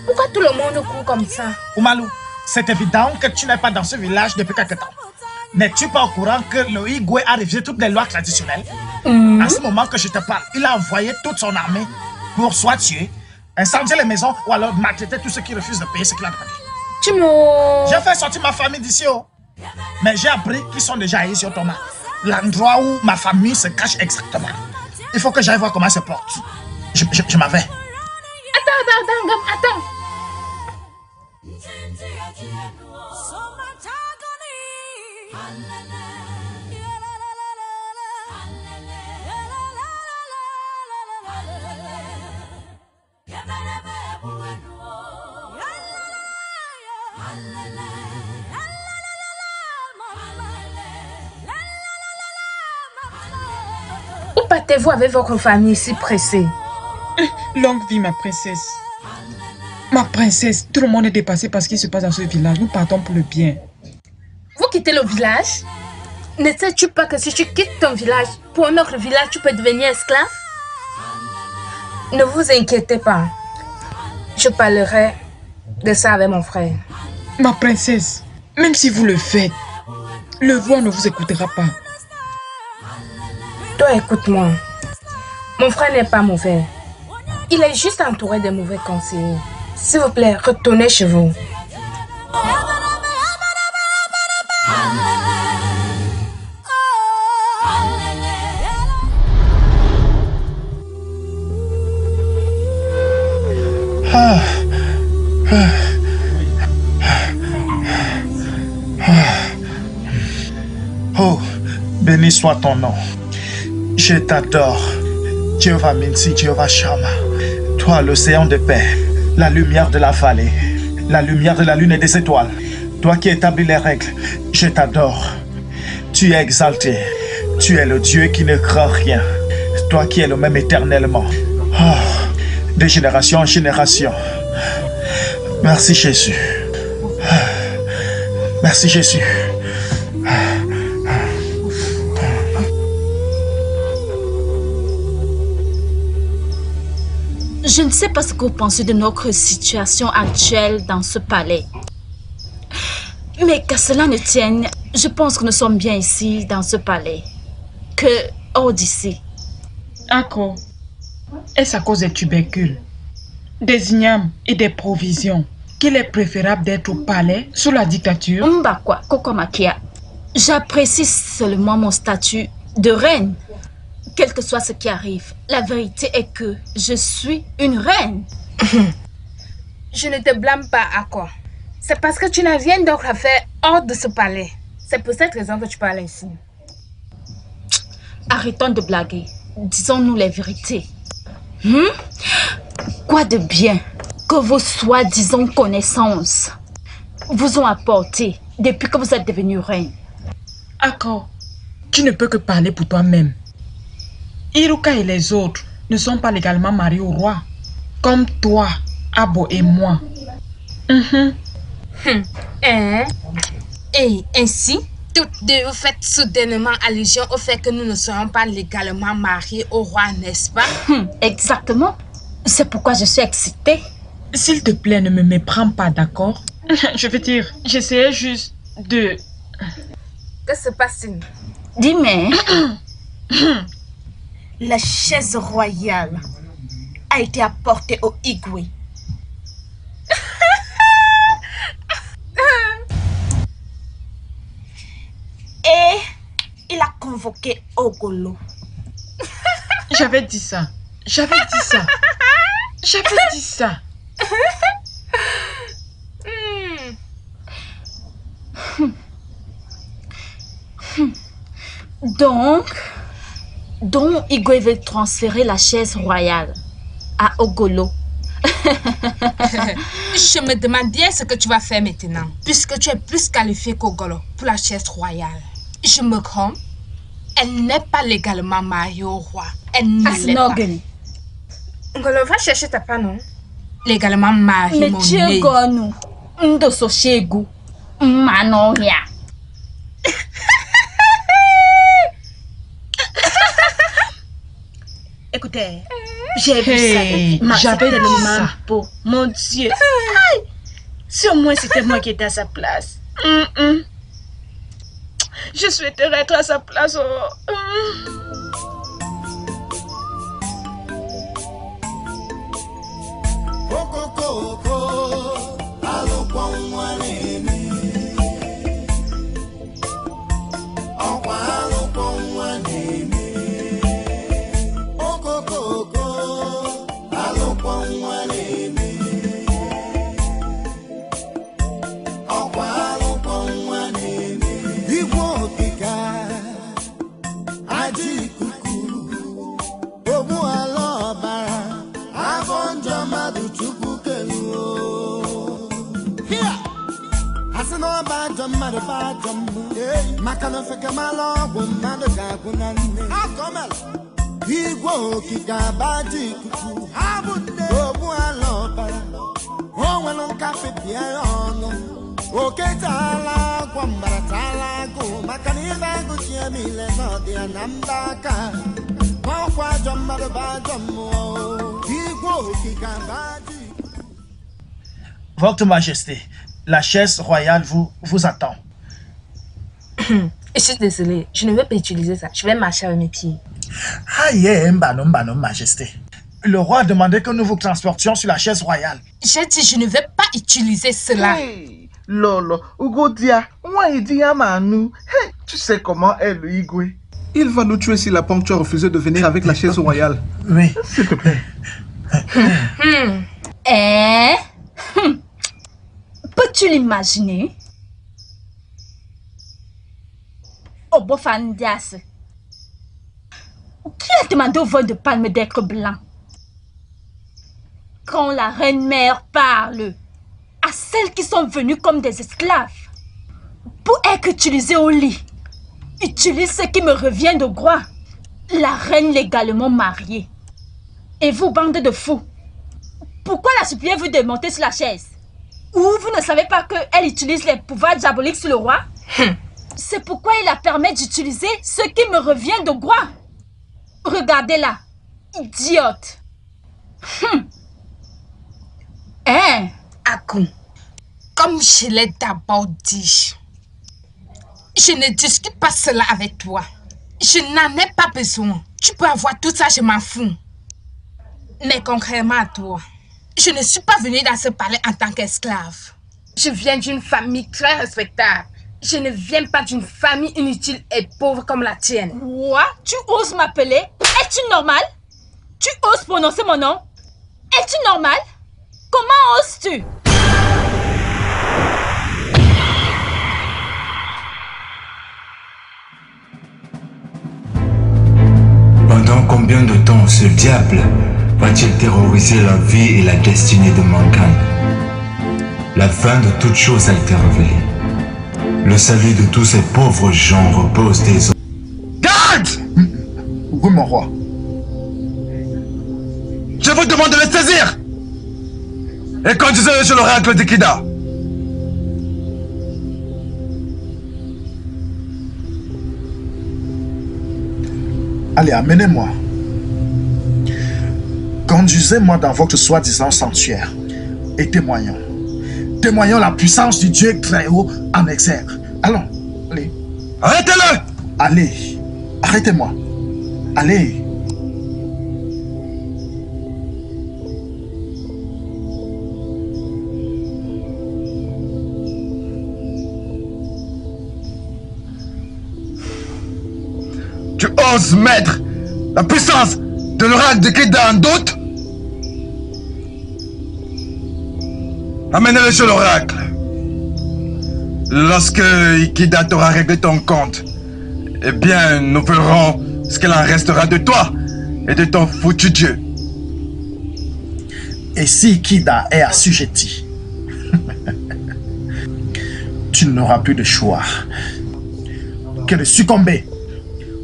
Pourquoi tout le monde court comme ça? Oumalou, c'est évident que tu n'es pas dans ce village depuis quelque temps. N'es-tu pas au courant que le Igwe a révisé toutes les lois traditionnelles? À ce moment que je te parle, il a envoyé toute son armée pour soit tuer, incendier les maisons ou alors maltraiter tous ceux qui refusent de payer ce qu'il a demandé. J'ai fait sortir ma famille d'ici, mais j'ai appris qu'ils sont déjà ici au Thomas. L'endroit où ma famille se cache exactement. Il faut que j'aille voir comment elle se porte. Je m'en vais. Attends. Où partez-vous avec votre famille si pressée? Longue vie, ma princesse. Ma princesse, tout le monde est dépassé par ce qui se passe dans ce village. Nous partons pour le bien. Vous quittez le village? Ne sais-tu pas que si tu quittes ton village pour un autre village, tu peux devenir esclave? Ne vous inquiétez pas. Je parlerai de ça avec mon frère. Ma princesse, même si vous le faites, le roi ne vous écoutera pas. Toi, écoute-moi. Mon frère n'est pas mauvais. Il est juste entouré de mauvais conseillers. S'il vous plaît, retournez chez vous. Oh, béni soit ton nom. Je t'adore. Jéhovah Minsi, Jéhovah Shama. Toi, l'océan de paix, la lumière de la vallée, la lumière de la lune et des étoiles. Toi qui établis les règles, je t'adore. Tu es exalté. Tu es le Dieu qui ne craint rien. Toi qui es le même éternellement. Oh, de génération en génération. Merci Jésus. Merci Jésus. Je ne sais pas ce que vous pensez de notre situation actuelle dans ce palais. Mais qu'à cela ne tienne, je pense que nous sommes bien ici, dans ce palais, que hors d'ici. D'accord. Est-ce à cause des tubercules, des ignames et des provisions qu'il est préférable d'être au palais sous la dictature? Mbakwa, Koko Makia, j'apprécie seulement mon statut de reine. Quel que soit ce qui arrive, la vérité est que je suis une reine. Je ne te blâme pas, Ako. C'est parce que tu n'as rien d'autre à faire hors de ce palais. C'est pour cette raison que tu parles ici. Arrêtons de blaguer. Disons-nous les vérités. Quoi de bien que vos soi-disant connaissances vous ont apporté depuis que vous êtes devenue reine? Ako, tu ne peux que parler pour toi-même. Iruka et les autres ne sont pas légalement mariés au roi, comme toi, Abo et moi. Et ainsi, toutes deux vous faites soudainement allusion au fait que nous ne serons pas légalement mariés au roi, n'est-ce pas? Exactement. C'est pourquoi je suis excitée. S'il te plaît, ne me méprends pas, d'accord? Je veux dire, j'essayais juste de... Que se passe-t-il? Dis-moi. La chaise royale a été apportée au Igwe. Et il a convoqué Ogolo. J'avais dit ça. J'avais dit ça. J'avais dit ça. Donc Igwe veut transférer la chaise royale à Ogolo. Je me demandais ce que tu vas faire maintenant, puisque tu es plus qualifié qu'Ogolo pour la chaise royale. Je me trompe? Elle n'est pas légalement mariée au roi. Elle ne l'est pas. Ogolo, va chercher ta part, non? Légalement mariée, mon nez. Écoutez, j'ai vu ça. J'avais dit ça. Mon Dieu. Aïe. Si au moins c'était moi qui étais à sa place. Je souhaiterais être à sa place. Votre Majesté, la chaise royale vous attend. Je suis désolée, je ne veux pas utiliser ça. Je vais marcher avec mes pieds. Aïe, mbano, Majesté. Le roi a demandé que nous vous transportions sur la chaise royale. J'ai dit, je ne vais pas utiliser cela. Hey, Lolo, Ugodia, moi il dit à Manu, hey, tu sais comment est le Igwe? Il va nous tuer si la Pong a refusé de venir avec la chaise royale. Oui, s'il te plaît. Peux-tu l'imaginer? Obofandias, qui a demandé au vol de palme d'être blanc? Quand la reine-mère parle à celles qui sont venues comme des esclaves pour être utilisées au lit, utilise ce qui me revient de droit. La reine légalement mariée. Et vous, bande de fous, pourquoi la suppliez-vous de monter sur la chaise? Ou vous ne savez pas qu'elle utilise les pouvoirs diaboliques sur le roi? C'est pourquoi il la permet d'utiliser ce qui me revient de droit. Regardez-la, idiote. Aku, Comme je l'ai d'abord dit, je ne discute pas cela avec toi. Je n'en ai pas besoin. Tu peux avoir tout ça, je m'en fous. Mais concrètement à toi, je ne suis pas venue dans ce palais en tant qu'esclave. Je viens d'une famille très respectable. Je ne viens pas d'une famille inutile et pauvre comme la tienne. Quoi? Tu oses m'appeler? Es-tu normal? Tu oses prononcer mon nom? Es-tu normal? Comment oses-tu? Pendant combien de temps ce diable va-t-il terroriser la vie et la destinée de Mankind? La fin de toute chose a été révélée. Le salut de tous ces pauvres gens repose désormais. Garde! Oui, mon roi. Je vous demande de le saisir! Et conduisez-le chez l'oracle d'Ikida. Allez, amenez-moi. Conduisez-moi dans votre soi-disant sanctuaire et témoignons. Témoignons la puissance du Dieu très haut en exergue. Allons, allez. Arrêtez-le! Allez, arrêtez-moi. Allez. Tu oses mettre la puissance de l'oracle d'Ikida en doute? Amenez-le chez l'oracle. Lorsque Ikida t'aura réglé ton compte, eh bien, nous verrons ce qu'il en restera de toi et de ton foutu Dieu. Et si Ikida est assujetti, tu n'auras plus de choix que de succomber,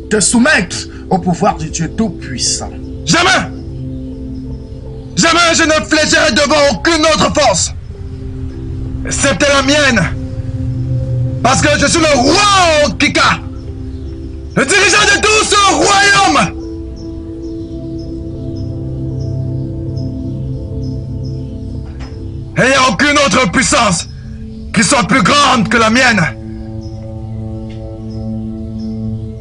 te soumettre au pouvoir du Dieu Tout-Puissant. Jamais! Jamais je ne fléchirai devant aucune autre force! Excepté la mienne! Parce que je suis le roi Kika! Le dirigeant de tout ce royaume! Et il n'y a aucune autre puissance qui soit plus grande que la mienne!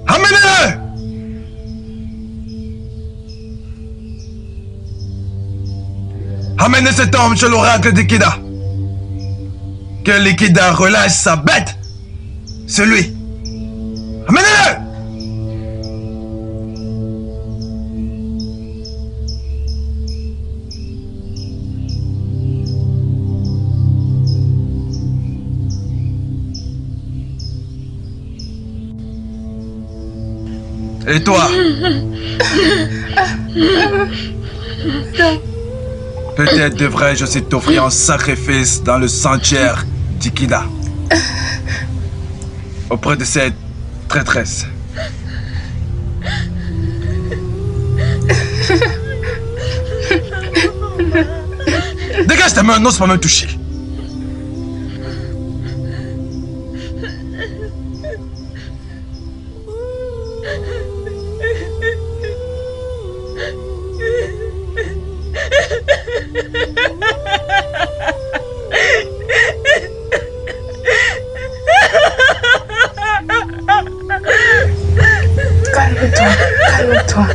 Amenez-le! Amenez cet homme chez l'oracle d'Ikida. Que l'Ikida relâche sa bête. C'est lui. Amenez-le! Et toi? Peut-être devrais-je aussi t'offrir un sacrifice dans le sanctuaire d'Ikida. Auprès de cette traîtresse. Dégage ta main, n'ose pas me toucher. Calme-toi.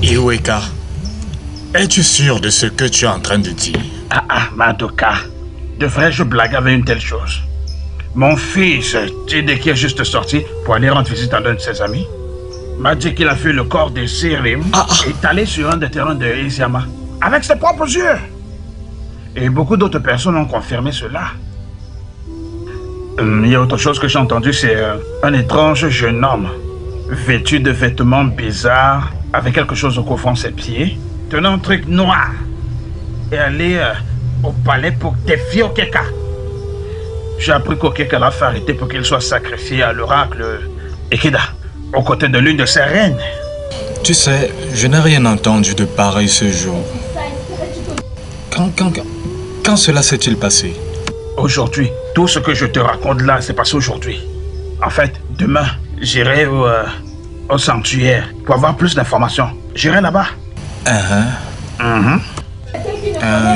Iweka, es-tu sûr de ce que tu es en train de dire? Madoka, devrais-je blaguer avec une telle chose? Mon fils, Tide qui est juste sorti pour aller rendre visite à l'un de ses amis, m'a dit qu'il a fait le corps de Sirim et est allé sur un des terrains de Iziyama avec ses propres yeux. Et beaucoup d'autres personnes ont confirmé cela. Il y a autre chose que j'ai entendu, c'est un étrange jeune homme, vêtu de vêtements bizarres, avec quelque chose au couvrant ses pieds, tenant un truc noir, et aller au palais pour défier Okeka. J'ai appris qu'Okeka l'a fait arrêter pour qu'il soit sacrifié à l'oracle Ikida, aux côtés de l'une de ses reines. Tu sais, je n'ai rien entendu de pareil ce jour. Quand cela s'est-il passé? Aujourd'hui. Tout ce que je te raconte là, c'est passé aujourd'hui. En fait, demain, j'irai au sanctuaire pour avoir plus d'informations. J'irai là-bas.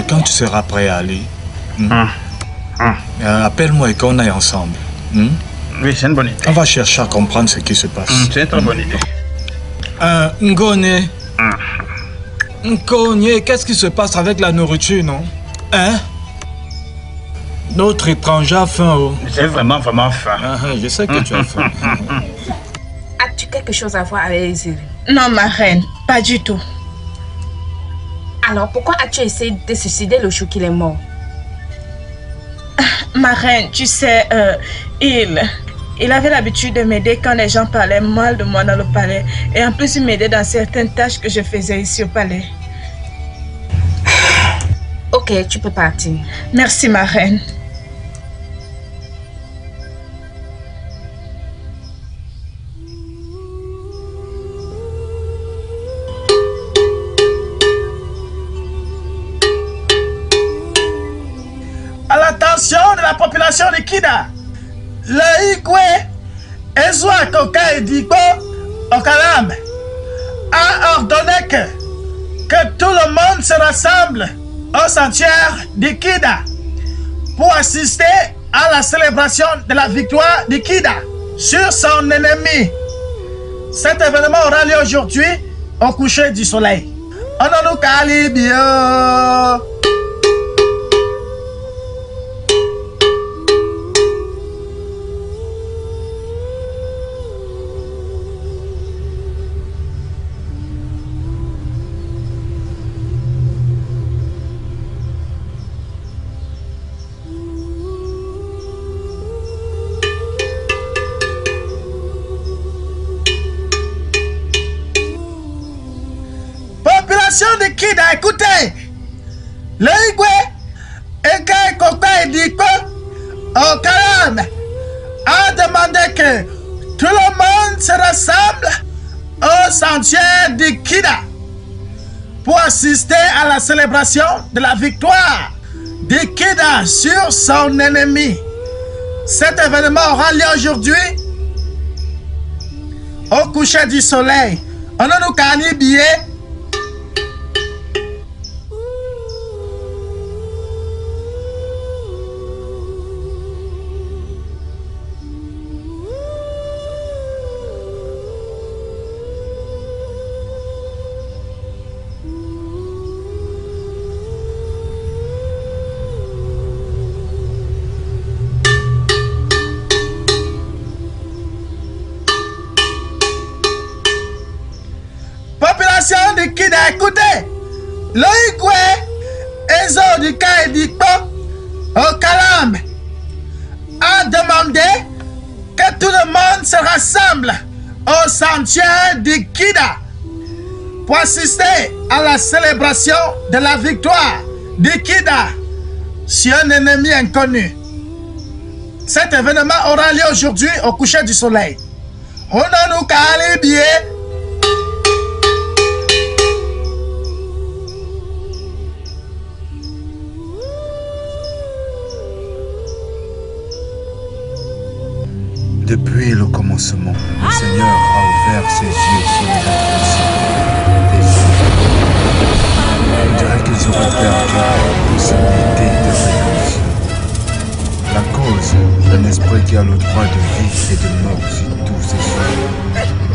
Quand tu seras prêt à aller, Appelle-moi et qu'on aille ensemble. Oui, c'est une bonne idée. On va chercher à comprendre ce qui se passe. C'est une très bonne idée. Ngone. Ngone, qu'est-ce qui se passe avec la nourriture, non? Hein? Notre étranger a faim, oh. J'ai vraiment faim. Je sais que tu as faim. As-tu quelque chose à voir avec Eziri? Non, ma reine, pas du tout. Alors, pourquoi as-tu essayé de suicider le jour qu'il est mort? Ma reine, tu sais, il avait l'habitude de m'aider quand les gens parlaient mal de moi dans le palais. Et en plus, il m'aidait dans certaines tâches que je faisais ici au palais. Ok, tu peux partir. Merci, ma reine. À l'attention de la population de Kida, le Igwe Ezwa Koka Edipo Okalam a ordonné que tout le monde se rassemble au sanctuaire de Kida pour assister à la célébration de la victoire de Kida sur son ennemi. Cet événement aura lieu aujourd'hui au coucher du soleil. Ononou Kalibio. De Kida, écoutez, le Igwe Eka Koka Edipo Okalam a demandé que tout le monde se rassemble au sanctuaire de Kida pour assister à la célébration de la victoire de Kida sur son ennemi. Cet événement aura lieu aujourd'hui au coucher du soleil. On a nous gagné billet. De Kida, écoutez, Loïkwe Ezo du Kaedipo Okalam a demandé que tout le monde se rassemble au sanctuaire de Kida pour assister à la célébration de la victoire de Kida sur un ennemi inconnu. Cet événement aura lieu aujourd'hui au coucher du soleil. Hononou Kalibie. Depuis le commencement, le Seigneur a ouvert ses yeux sur les adversaires des hommes. On dirait qu'ils auraient perdu la possibilité de rédemption. La cause d'un esprit qui a le droit de vie et de mort sur tous ses jours.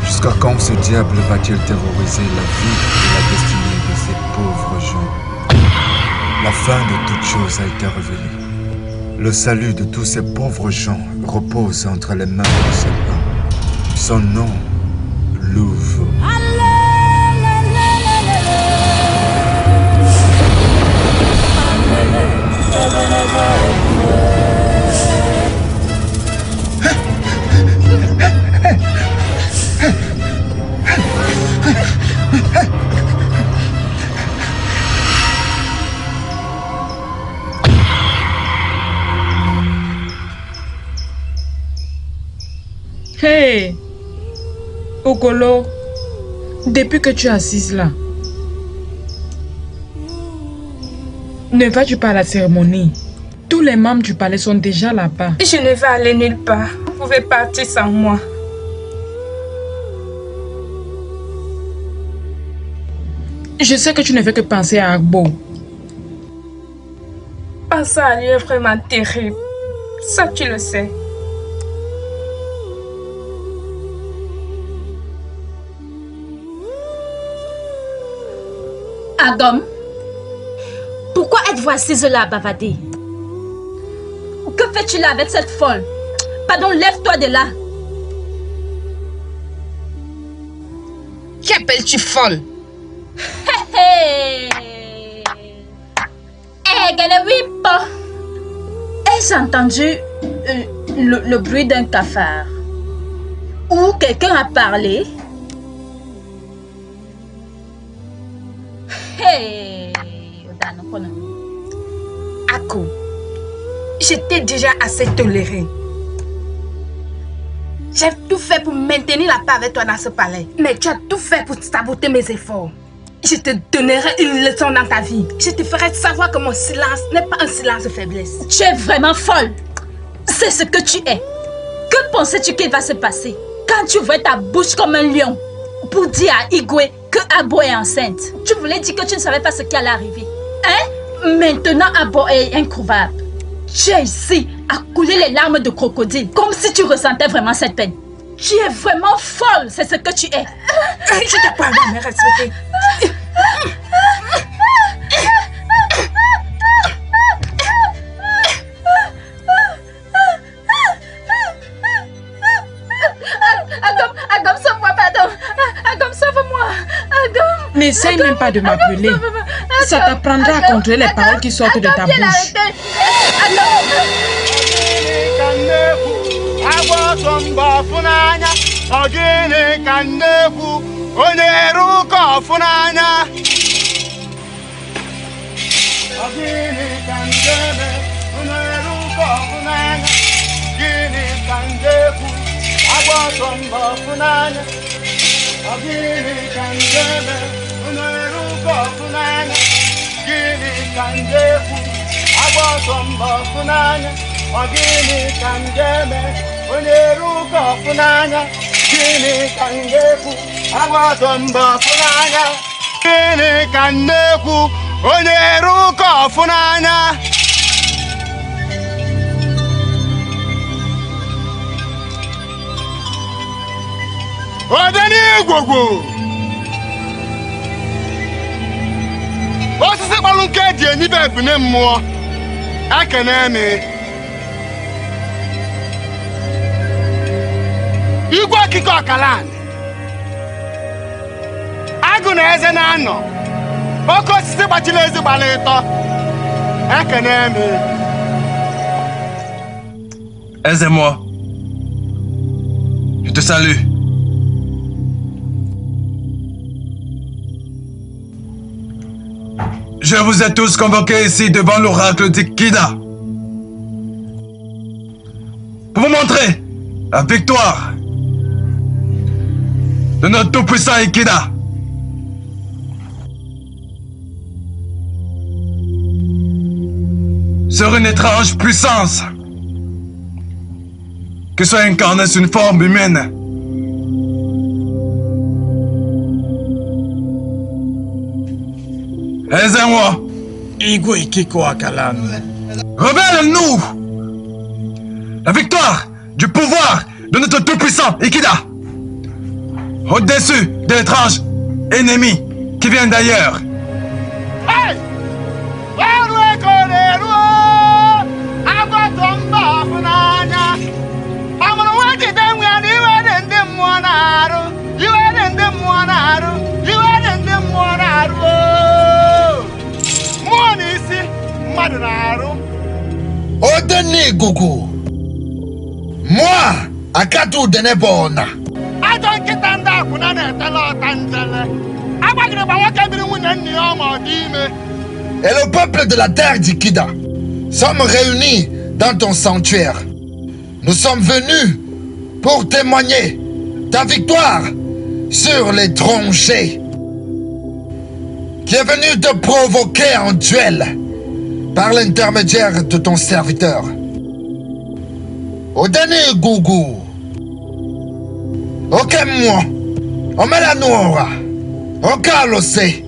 Jusqu'à quand ce diable va-t-il terroriser la vie et la destinée de ces pauvres gens? La fin de toute chose a été révélée. Le salut de tous ces pauvres gens repose entre les mains de cet homme. Son nom l'ouvre. Hey, Okolo, depuis que tu es assise là, ne vas-tu pas à la cérémonie? Tous les membres du palais sont déjà là-bas. Je ne vais aller nulle part. Vous pouvez partir sans moi. Je sais que tu ne fais que penser à Agbo. Penser à lui est vraiment terrible. Ça, tu le sais. Agom, pourquoi êtes-vous assise là à bavader? Que fais-tu là avec cette folle? Pardon, lève-toi de là. Qui appelles-tu folle? Ai-je entendu le bruit d'un cafard? Ou quelqu'un a parlé? Ako, je t'ai déjà assez toléré. J'ai tout fait pour maintenir la paix avec toi dans ce palais. Mais tu as tout fait pour saboter mes efforts. Je te donnerai une leçon dans ta vie. Je te ferai savoir que mon silence n'est pas un silence de faiblesse. Tu es vraiment folle. C'est ce que tu es. Que pensais-tu qu'il va se passer quand tu ouvrais ta bouche comme un lion pour dire à Igwe que Abo est enceinte? Tu voulais dire que tu ne savais pas ce qui allait arriver. Hein? Maintenant, Abo est introuvable. Tu es ici à couler les larmes de crocodile comme si tu ressentais vraiment cette peine. Tu es vraiment folle, c'est ce que tu es. Je t'ai pas à me respecter. Agom, sauve-moi, pardon. Agom, sauve-moi. Agom. N'essaye même pas de m'appeler. Ça t'apprendra à contrôler les paroles qui sortent de ta bouche. Osisi kpalụ nke dị enyibe ebune mmụọ ekene mi igwe okike ọkalan agụ na eze na-anọ oke osisi gbachiri ezi gbara ịtọ ekene mi. Aisez-moi. Je te salue. Je vous ai tous convoqués ici devant l'oracle d'Ikida pour vous montrer la victoire de notre tout-puissant Ikida. Sur une étrange puissance qui soit incarnée sous une forme humaine. Aisez-moi. Igwe Kiko Akalan. Révèle-nous la victoire du pouvoir de notre tout-puissant Ikida au-dessus de l'étrange ennemi qui vient d'ailleurs. Hey! Odeni Gougou. Moi, Akatu Denebona. Et le peuple de la terre d'Ikida sommes réunis dans ton sanctuaire. Nous sommes venus pour témoigner ta victoire sur les tranchées qui est venu te provoquer en duel par l'intermédiaire de ton serviteur. Odeni Gougou. Ok, moi. Omelanora. Okalose.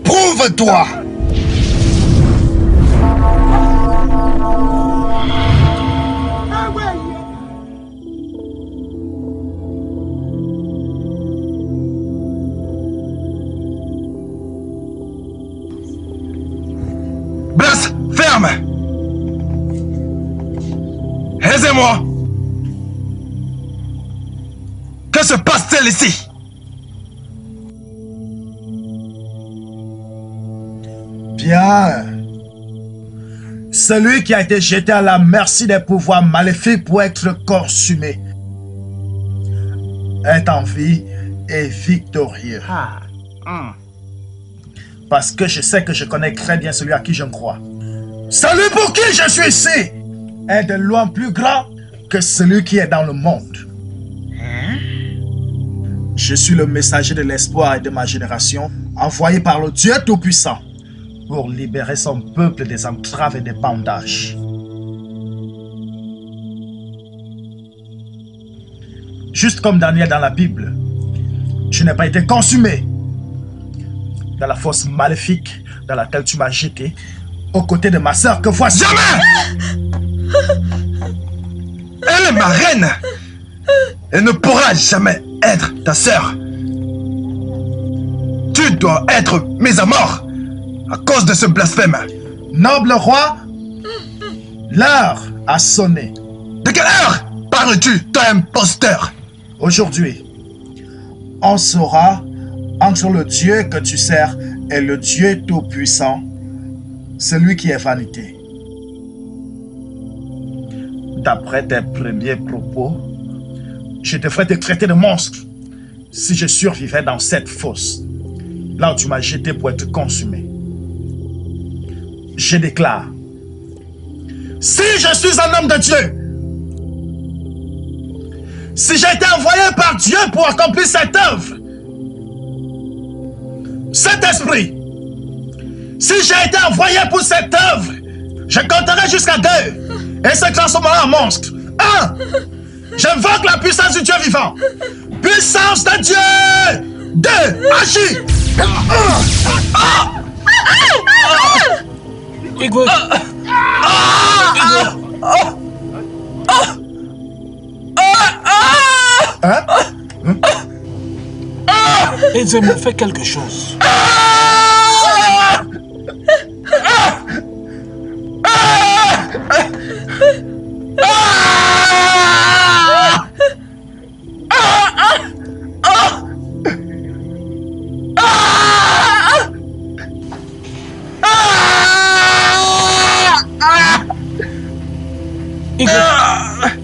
Prouve-toi. Taisez-moi! Que se passe-t-il ici? Bien. Celui qui a été jeté à la merci des pouvoirs maléfiques pour être consumé est en vie et victorieux. Parce que je sais que je connais très bien celui à qui je crois. Celui pour qui je suis ici est de loin plus grand que celui qui est dans le monde. Je suis le messager de l'espoir et de ma génération, envoyé par le Dieu Tout-Puissant pour libérer son peuple des entraves et des bandages. Juste comme Daniel dans la Bible, tu n'as pas été consumé dans la force maléfique dans laquelle tu m'as jeté aux côtés de ma sœur que voici. Jamais! Elle est ma reine! Elle ne pourra jamais être ta sœur. Tu dois être mise à mort à cause de ce blasphème. Noble roi, l'heure a sonné. De quelle heure parles-tu, toi imposteur? Aujourd'hui, on saura entre le Dieu que tu sers et le Dieu Tout-Puissant, celui qui est vanité. D'après tes premiers propos, je devrais te traiter de monstre si je survivais dans cette fosse, là où tu m'as jeté pour être consumé. Je déclare, si je suis un homme de Dieu, si j'ai été envoyé par Dieu pour accomplir cette œuvre, cet esprit, si j'ai été envoyé pour cette œuvre, je compterai jusqu'à 2 et se transformera en monstre. 1. J'invoque la puissance du Dieu vivant. Puissance de Dieu. 2. Agis. Igwe. Aidez-moi, fais quelque chose.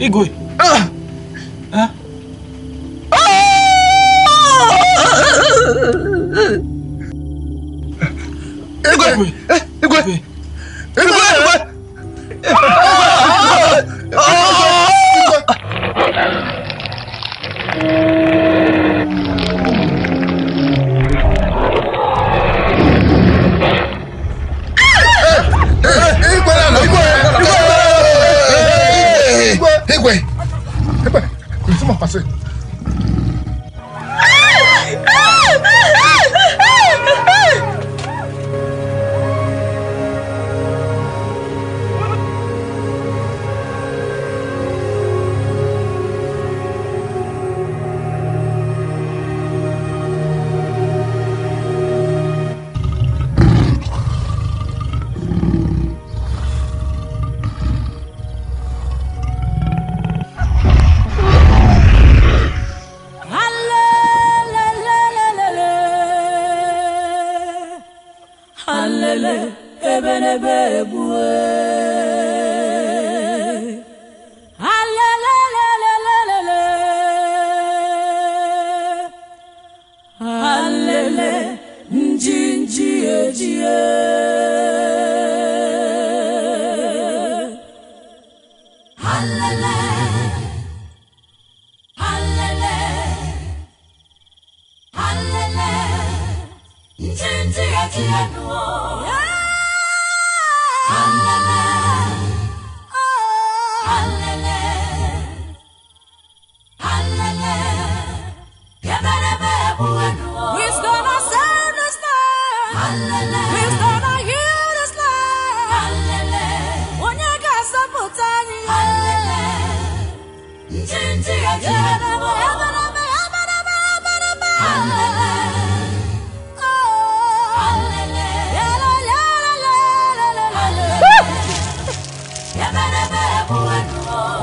Igwe. Hein? Igwe. Igwe. Laissez-moi passer.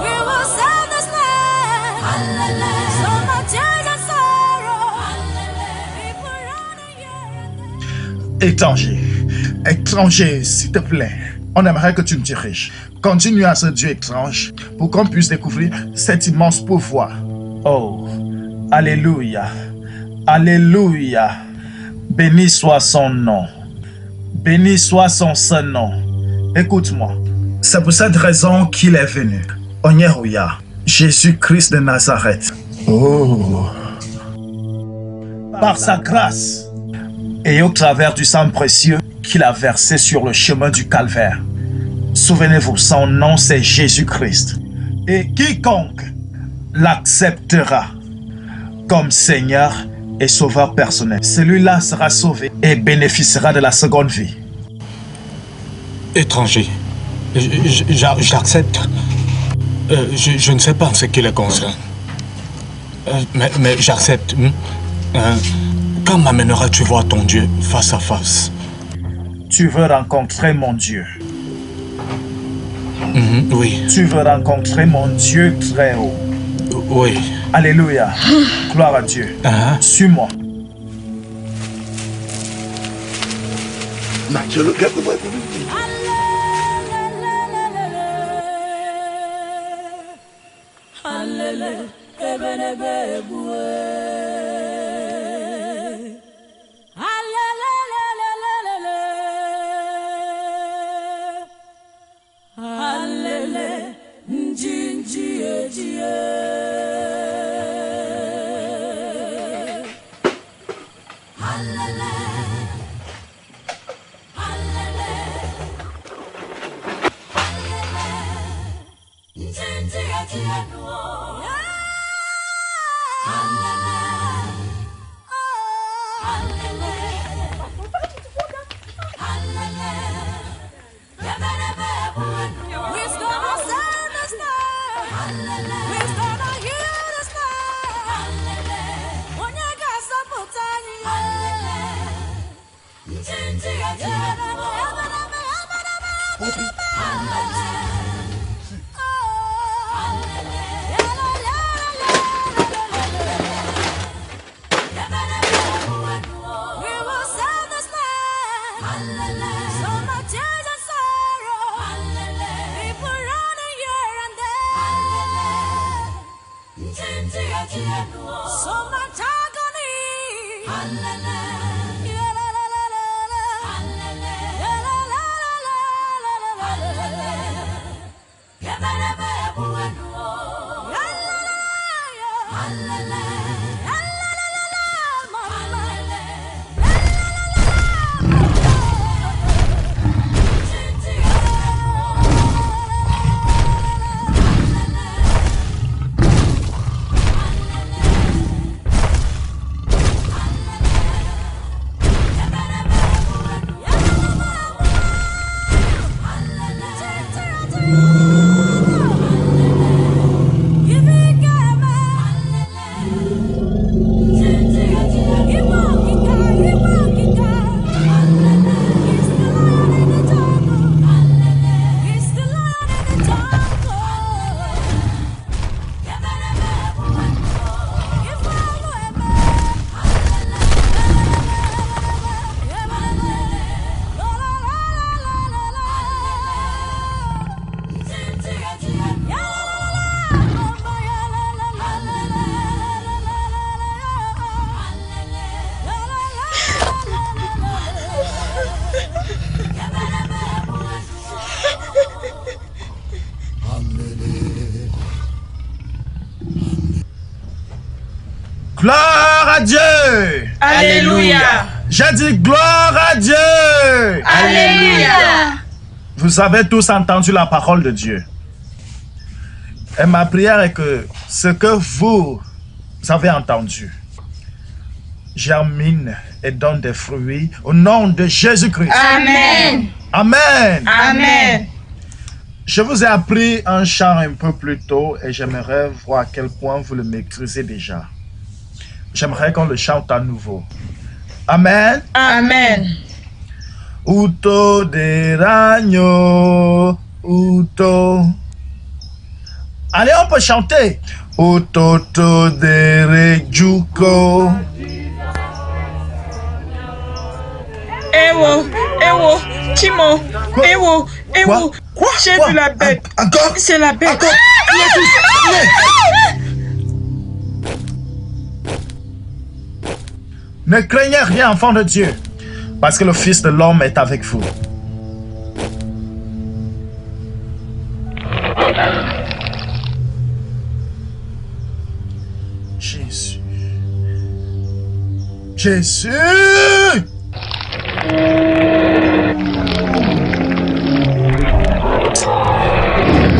We Étranger, étranger, s'il te plaît, on aimerait que tu me diriges. Continue à ce Dieu étrange pour qu'on puisse découvrir cet immense pouvoir. Oh, alléluia, alléluia. Béni soit son nom. Béni soit son saint nom. Écoute-moi. C'est pour cette raison qu'il est venu. Onyerouya, Jésus-Christ de Nazareth. Oh. Par sa grâce et au travers du sang précieux qu'il a versé sur le chemin du calvaire. Souvenez-vous, son nom c'est Jésus-Christ. Et quiconque l'acceptera comme Seigneur et Sauveur personnel, celui-là sera sauvé et bénéficiera de la seconde vie. Étranger, j'accepte. Je ne sais pas ce qui le concerne. Mais j'accepte. Quand m'amèneras-tu voir ton Dieu face à face? Tu veux rencontrer mon Dieu? Oui. Tu veux rencontrer mon Dieu très haut? Oui. Alléluia. Gloire à Dieu. Suis-moi. Gloire à Dieu! Alléluia! J'ai dit gloire à Dieu! Alléluia! Vous avez tous entendu la parole de Dieu. Et ma prière est que ce que vous avez entendu germine et donne des fruits au nom de Jésus-Christ. Amen! Amen! Amen! Je vous ai appris un chant un peu plus tôt et j'aimerais voir à quel point vous le maîtrisez déjà. J'aimerais qu'on le chante à nouveau. Amen. Amen. Uto de ragno, uto. Allez, on peut chanter. Uto to de rejuko. Timon, quoi? J'ai vu la bête. Encore? C'est la bête. Encore? Ne craignez rien, enfant de Dieu, parce que le Fils de l'homme est avec vous. Jésus. Jésus!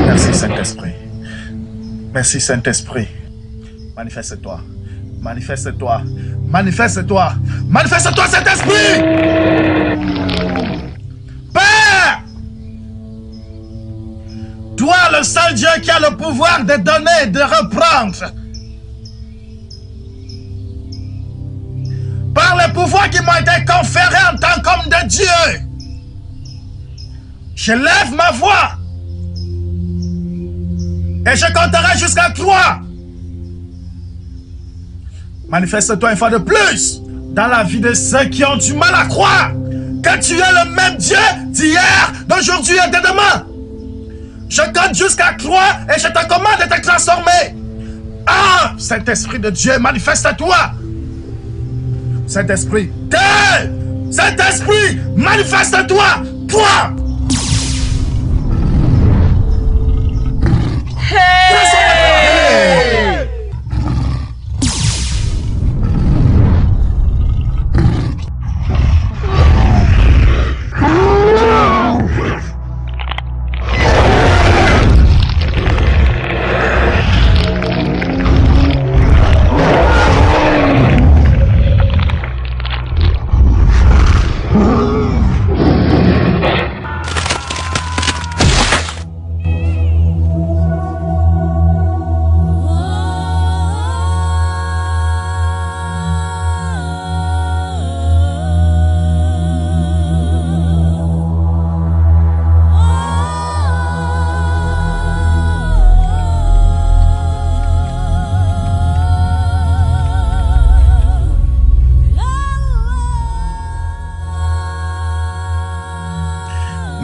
Merci Saint-Esprit. Merci Saint-Esprit. Manifeste-toi. Manifeste-toi. Manifeste-toi. Manifeste-toi, Saint-Esprit! Père! Toi, le seul Dieu qui a le pouvoir de donner et de reprendre. Par les pouvoirs qui m'ont été conférés en tant qu'homme de Dieu, je lève ma voix et je compterai jusqu'à 3. Manifeste-toi une fois de plus dans la vie de ceux qui ont du mal à croire que tu es le même Dieu d'hier, d'aujourd'hui et de demain. Je compte jusqu'à 3 et je te commande de te transformer. Ah, Saint-Esprit de Dieu, manifeste-toi. Saint-Esprit, Saint-Esprit, manifeste-toi, toi. Hey!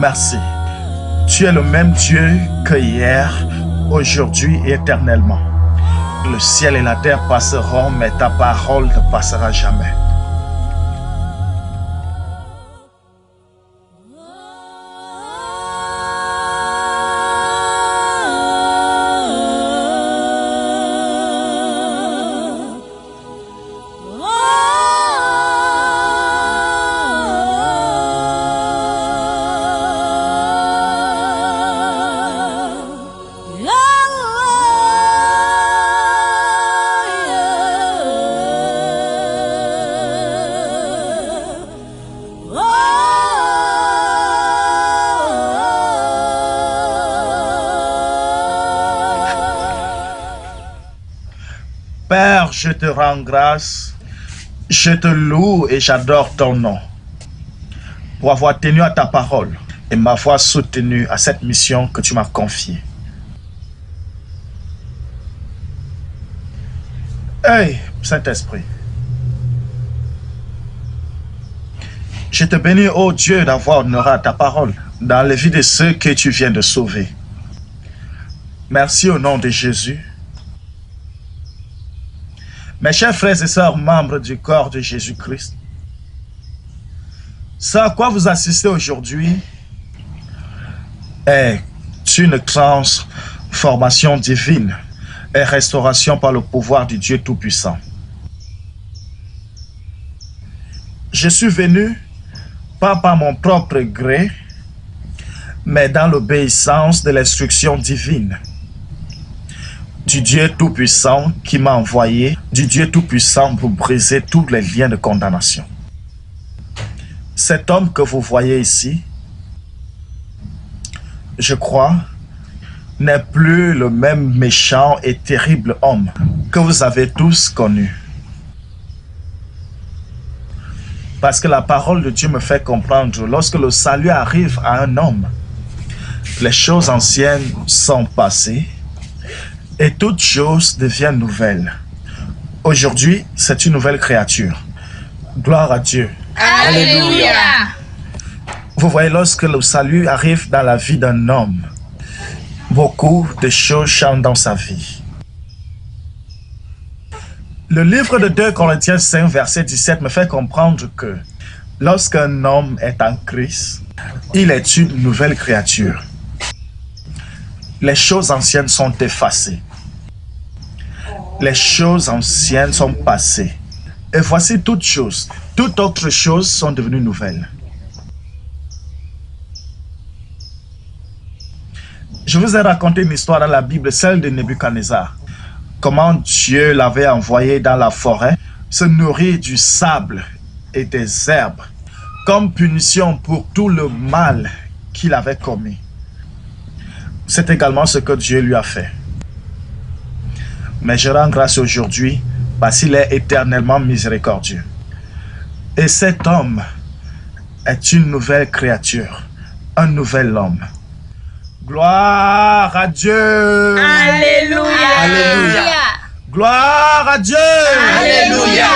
Merci. Tu es le même Dieu que hier, aujourd'hui et éternellement. Le ciel et la terre passeront, mais ta parole ne passera jamais. Père, je te rends grâce, je te loue et j'adore ton nom pour avoir tenu à ta parole et m'avoir soutenu à cette mission que tu m'as confiée. Hey, Saint-Esprit, je te bénis, ô Dieu, d'avoir honoré à ta parole dans les vies de ceux que tu viens de sauver. Merci au nom de Jésus. Mes chers frères et sœurs, membres du corps de Jésus-Christ, ce à quoi vous assistez aujourd'hui est une transformation divine et restauration par le pouvoir du Dieu Tout-Puissant. Je suis venu, pas par mon propre gré, mais dans l'obéissance de l'instruction divine du Dieu Tout-Puissant qui m'a envoyé, du Dieu Tout-Puissant pour briser tous les liens de condamnation. Cet homme que vous voyez ici, je crois, n'est plus le même méchant et terrible homme que vous avez tous connu. Parce que la parole de Dieu me fait comprendre, lorsque le salut arrive à un homme, les choses anciennes sont passées, et toutes choses deviennent nouvelles. Aujourd'hui, c'est une nouvelle créature. Gloire à Dieu. Alléluia. Vous voyez, lorsque le salut arrive dans la vie d'un homme, beaucoup de choses changent dans sa vie. Le livre de 2 Corinthiens 5, verset 17 me fait comprendre que lorsqu'un homme est en Christ, il est une nouvelle créature. Les choses anciennes sont effacées. Les choses anciennes sont passées. Et voici toutes autres choses sont devenues nouvelles. Je vous ai raconté une histoire dans la Bible, celle de Nebuchadnezzar. Comment Dieu l'avait envoyé dans la forêt se nourrir du sable et des herbes, comme punition pour tout le mal qu'il avait commis. C'est également ce que Dieu lui a fait. Mais je rends grâce aujourd'hui parce qu'il est éternellement miséricordieux. Et cet homme est une nouvelle créature, un nouvel homme. Gloire à Dieu! Alléluia! Alléluia! Gloire à Dieu! Alléluia!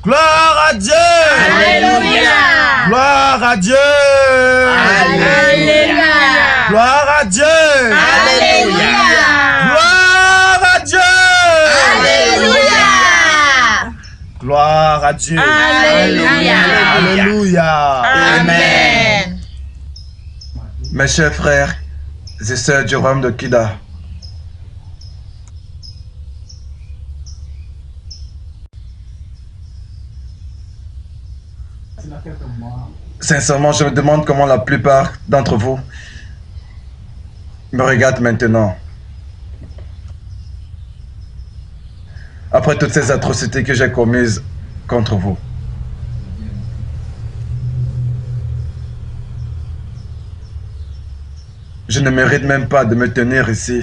Gloire à Dieu! Alléluia! Gloire à Dieu! Alléluia! Gloire à Dieu! Alléluia! Gloire à Dieu! Alléluia! Gloire à Dieu! Alléluia! Alléluia! Amen! Mes chers frères et sœurs du royaume de Kida, sincèrement, je me demande comment la plupart d'entre vous me regardent maintenant. Après toutes ces atrocités que j'ai commises contre vous. Je ne mérite même pas de me tenir ici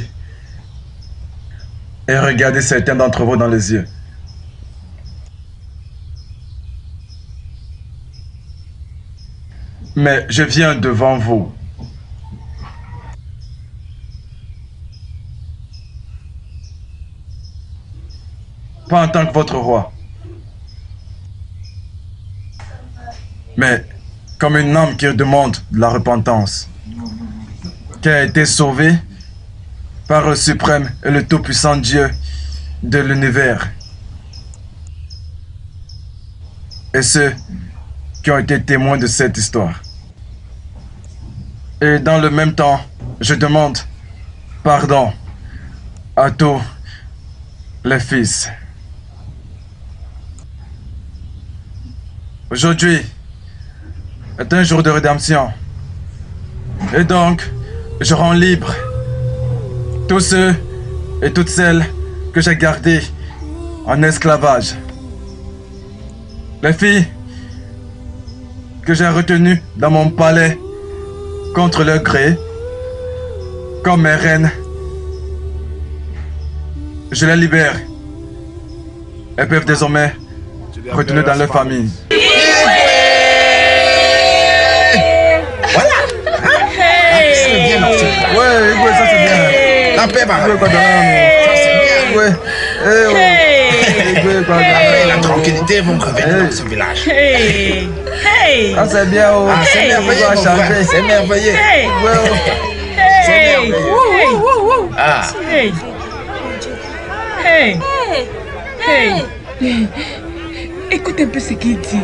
et regarder certains d'entre vous dans les yeux. Mais je viens devant vous. Pas en tant que votre roi, mais comme une âme qui demande de la repentance, qui a été sauvée par le suprême et le tout-puissant Dieu de l'univers. Et ceux qui ont été témoins de cette histoire. Et dans le même temps, je demande pardon à tous les fils. Aujourd'hui est un jour de rédemption. Et donc, je rends libre tous ceux et toutes celles que j'ai gardés en esclavage. Les filles que j'ai retenues dans mon palais contre leur gré, comme mes reines, je les libère. Elles peuvent désormais retourner dans leur famille. Ouais, ça c'est bien. La paix va. Ça c'est bien. Ouais. La tranquillité vont revenir dans ce village. Ah c'est bien. Ah, c'est merveilleux, mon frère. C'est merveilleux. C'est merveilleux. Ah. Écoute un peu ce qu'il dit.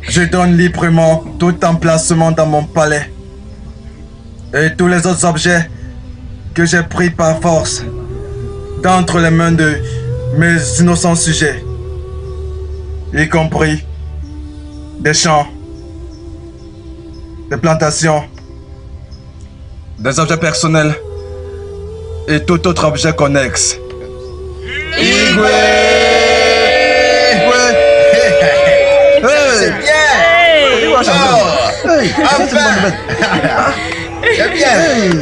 Je donne librement tout emplacement dans mon palais et tous les autres objets que j'ai pris par force d'entre les mains de mes innocents sujets, y compris des champs, des plantations, des objets personnels et tout autre objet connexe. Igwe! C'est bien! Enfin! C'est bien!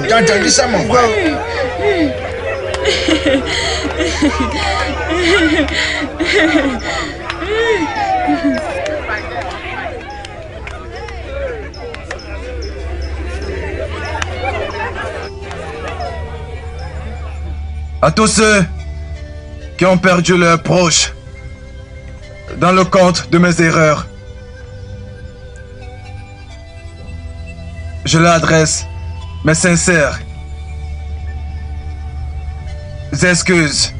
Tu as entendu ça, mon frère? À tous ceux qui ont perdu leurs proches dans le compte de mes erreurs. Je leur adresse mes sincères excuses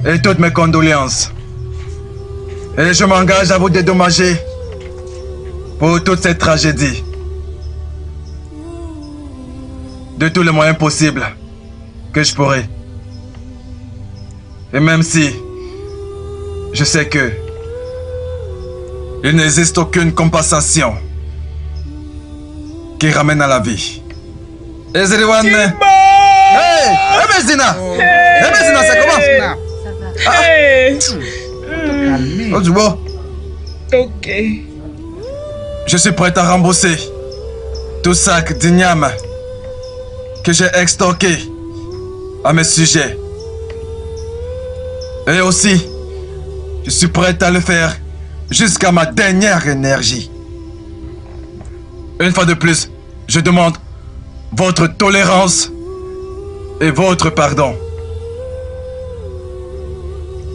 et toutes mes condoléances. Et je m'engage à vous dédommager pour toute cette tragédie de tous les moyens possibles que je pourrai. Et même si je sais que il n'existe aucune compensation qui ramène à la vie. Ezriwan. Hey! Ebezina! Ebezina, ça commence! Hey! Oh, du beau. Ok. Je suis prêt à rembourser tout sac d'igname que j'ai extorqué à mes sujets. Et aussi, je suis prêt à le faire jusqu'à ma dernière énergie. Une fois de plus, je demande votre tolérance et votre pardon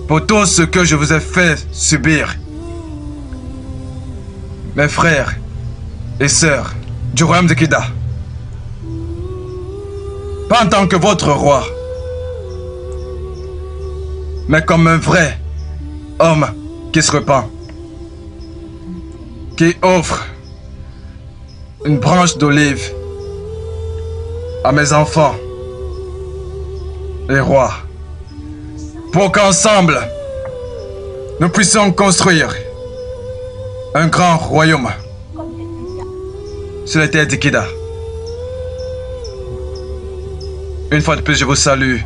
pour tout ce que je vous ai fait subir. Mes frères et sœurs du royaume de Kida. Pas en tant que votre roi, mais comme un vrai homme qui se repent, qui offre une branche d'olive à mes enfants et rois, pour qu'ensemble nous puissions construire un grand royaume sur la terre d'Ikida. Une fois de plus, je vous salue.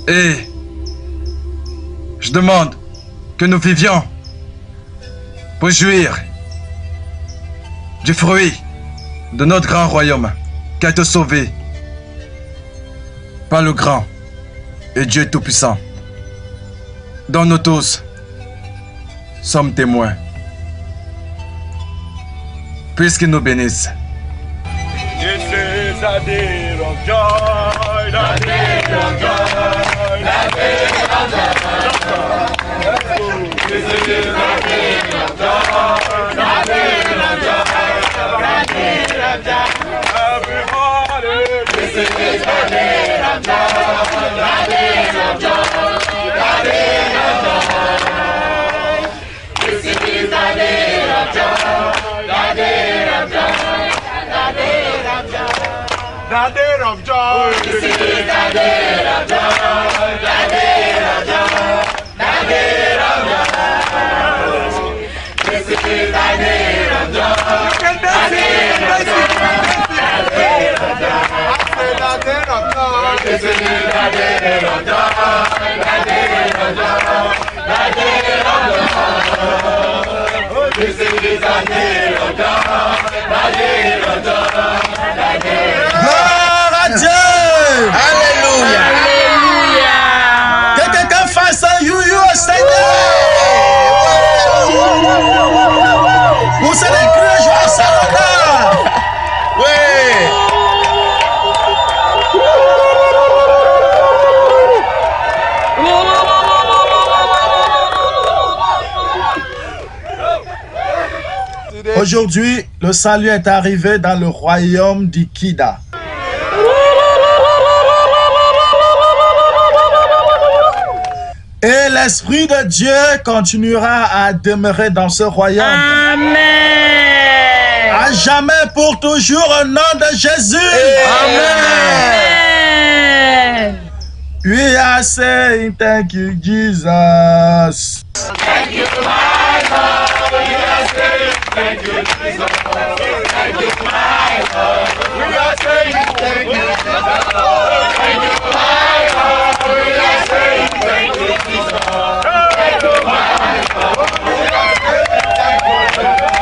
Et je demande que nous vivions pour jouir du fruit de notre grand royaume qui a été sauvé par le grand et Dieu Tout-Puissant, dont nous tous sommes témoins. Puisqu'il nous bénisse. This is a day of joy, the day of joy, the day of joy. This is a day of joy, the day of joy, the day of joy. Everybody, this is a day of joy, the day of joy, the day of joy. This is a day of joy, the day of joy. The day of joy. This is the day of joy. The day of joy. The day of joy. This is the day of joy. The day of joy. The day of joy. The day of joy. This is the day of joy. The day of joy. The day of joy. This is the day of joy. The day of joy. The day of joy. Gloire à Dieu! Alléluia! Alléluia! Que quelqu'un fasse un you au Seigneur! Vous savez crier joie Salona! Oui! Aujourd'hui, le salut est arrivé dans le royaume d'Ikida. Et l'Esprit de Dieu continuera à demeurer dans ce royaume. Amen. À jamais, pour toujours, au nom de Jésus. Amen. We are saying thank you, Jesus. Thank you, my Lord. We are saying thank you, Jesus. Thank you, my Lord. We are saying thank you, Jesus. Thank you, my Lord. We are saying thank you, Jesus. Thank you, my Lord. We are saying thank you, Jesus.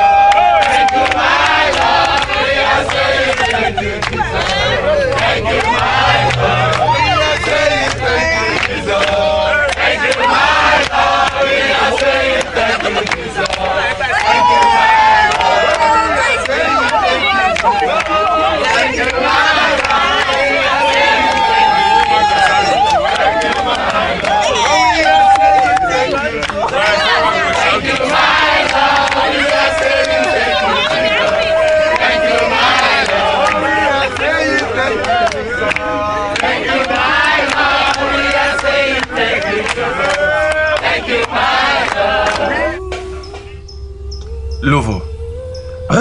Thank you, my Lord. We are saying thank you, Jesus. Thank you, my Lord. We are saying thank you, Jesus. Thank you, my Lord. We are saying thank you, Jesus. Thank you, my Lord. We are saying thank you, Jesus. Thank you, my Lord. We are saying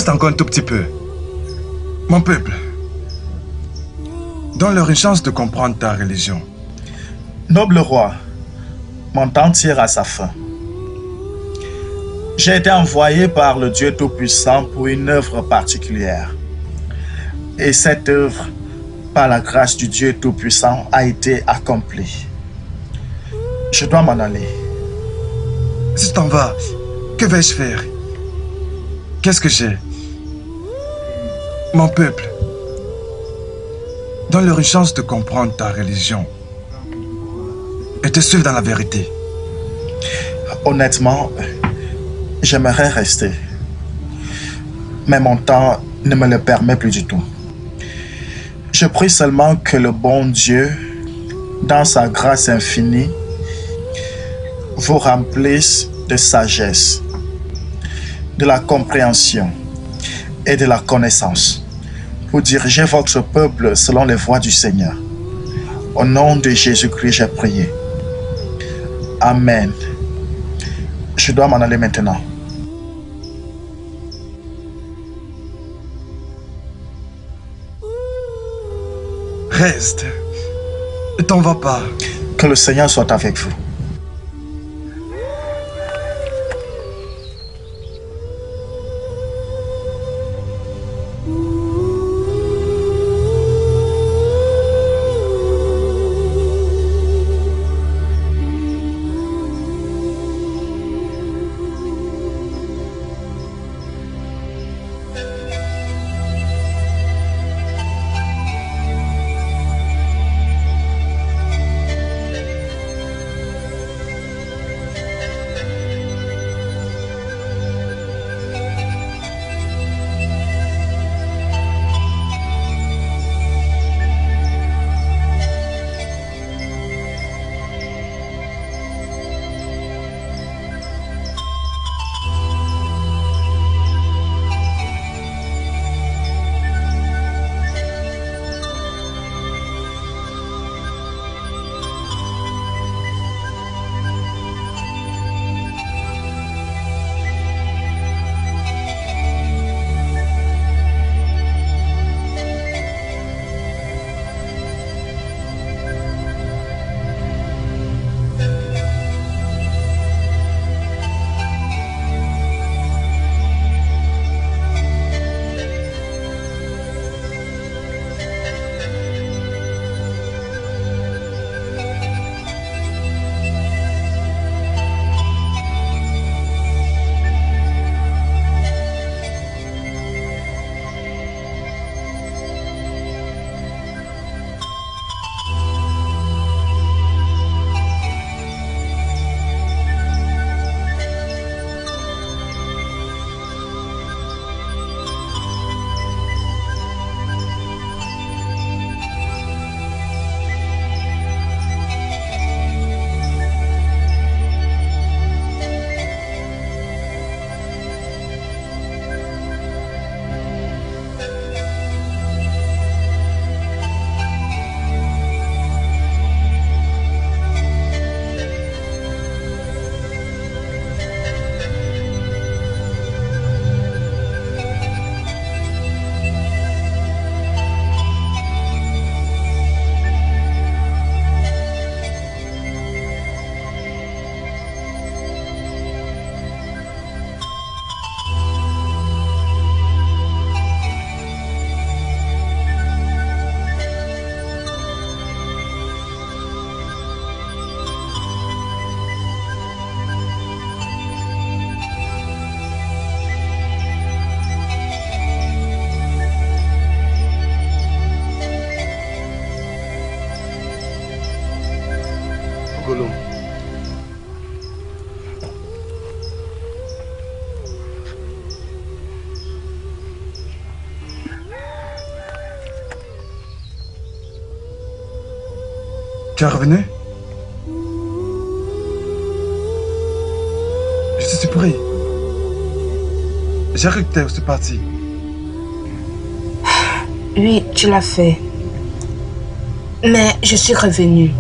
Reste encore un tout petit peu. Mon peuple, donne-leur une chance de comprendre ta religion. Noble roi, mon temps tire à sa fin. J'ai été envoyé par le Dieu Tout-Puissant pour une œuvre particulière. Et cette œuvre, par la grâce du Dieu Tout-Puissant, a été accomplie. Je dois m'en aller. Si tu t'en vas, que vais-je faire? Qu'est-ce que j'ai? Mon peuple, donne-leur une chance de comprendre ta religion et te suivre dans la vérité. Honnêtement, j'aimerais rester. Mais mon temps ne me le permet plus du tout. Je prie seulement que le bon Dieu, dans sa grâce infinie, vous remplisse de sagesse, de la compréhension et de la connaissance pour diriger votre peuple selon les voies du Seigneur. Au nom de Jésus-Christ, j'ai prié. Amen. Je dois m'en aller maintenant. Reste. Ne t'en va pas. Que le Seigneur soit avec vous. Golo. Tu es revenu? Je suis surpris. J'ai cru que tu étais parti. Oui, tu l'as fait. Mais je suis revenue.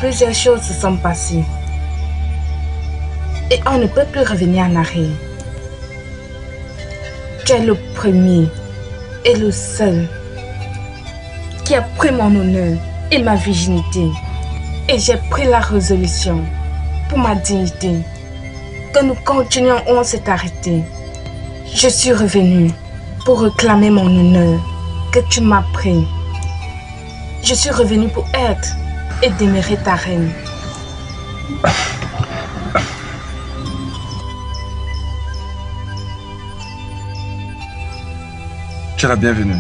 Plusieurs choses se sont passées. Et on ne peut plus revenir en arrière. Tu es le premier et le seul qui a pris mon honneur et ma virginité. Et j'ai pris la résolution pour ma dignité que nous continuions où on s'est arrêté. Je suis revenue pour réclamer mon honneur que tu m'as pris. Je suis revenue pour être et demeurer ta reine. Tu es la bienvenue.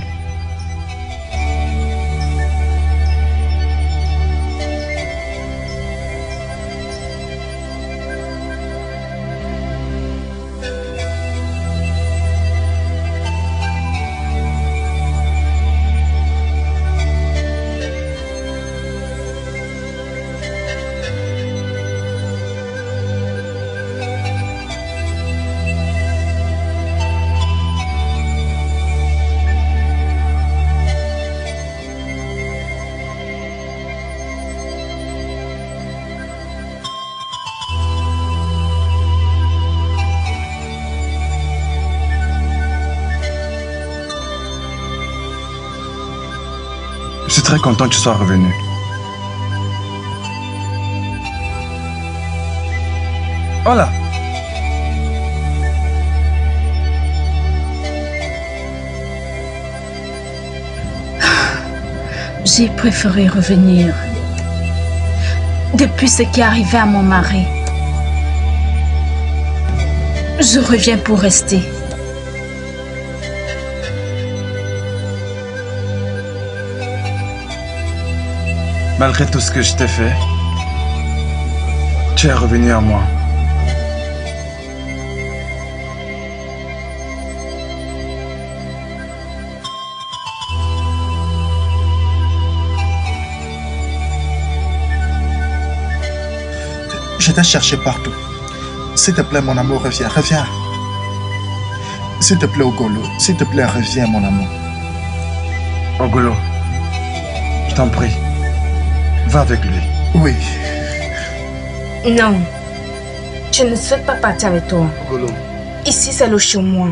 Je suis très content que tu sois revenu. Voilà. J'ai préféré revenir. Depuis ce qui est arrivé à mon mari, je reviens pour rester. Malgré tout ce que je t'ai fait, tu es revenu à moi. Je t'ai cherché partout. S'il te plaît, mon amour, reviens, reviens. S'il te plaît, Ogolo, s'il te plaît, reviens, mon amour. Ogolo, je t'en prie, va avec lui. Oui. Non, je ne souhaite pas partir avec toi. Ogolo. Ici, c'est le chez moi.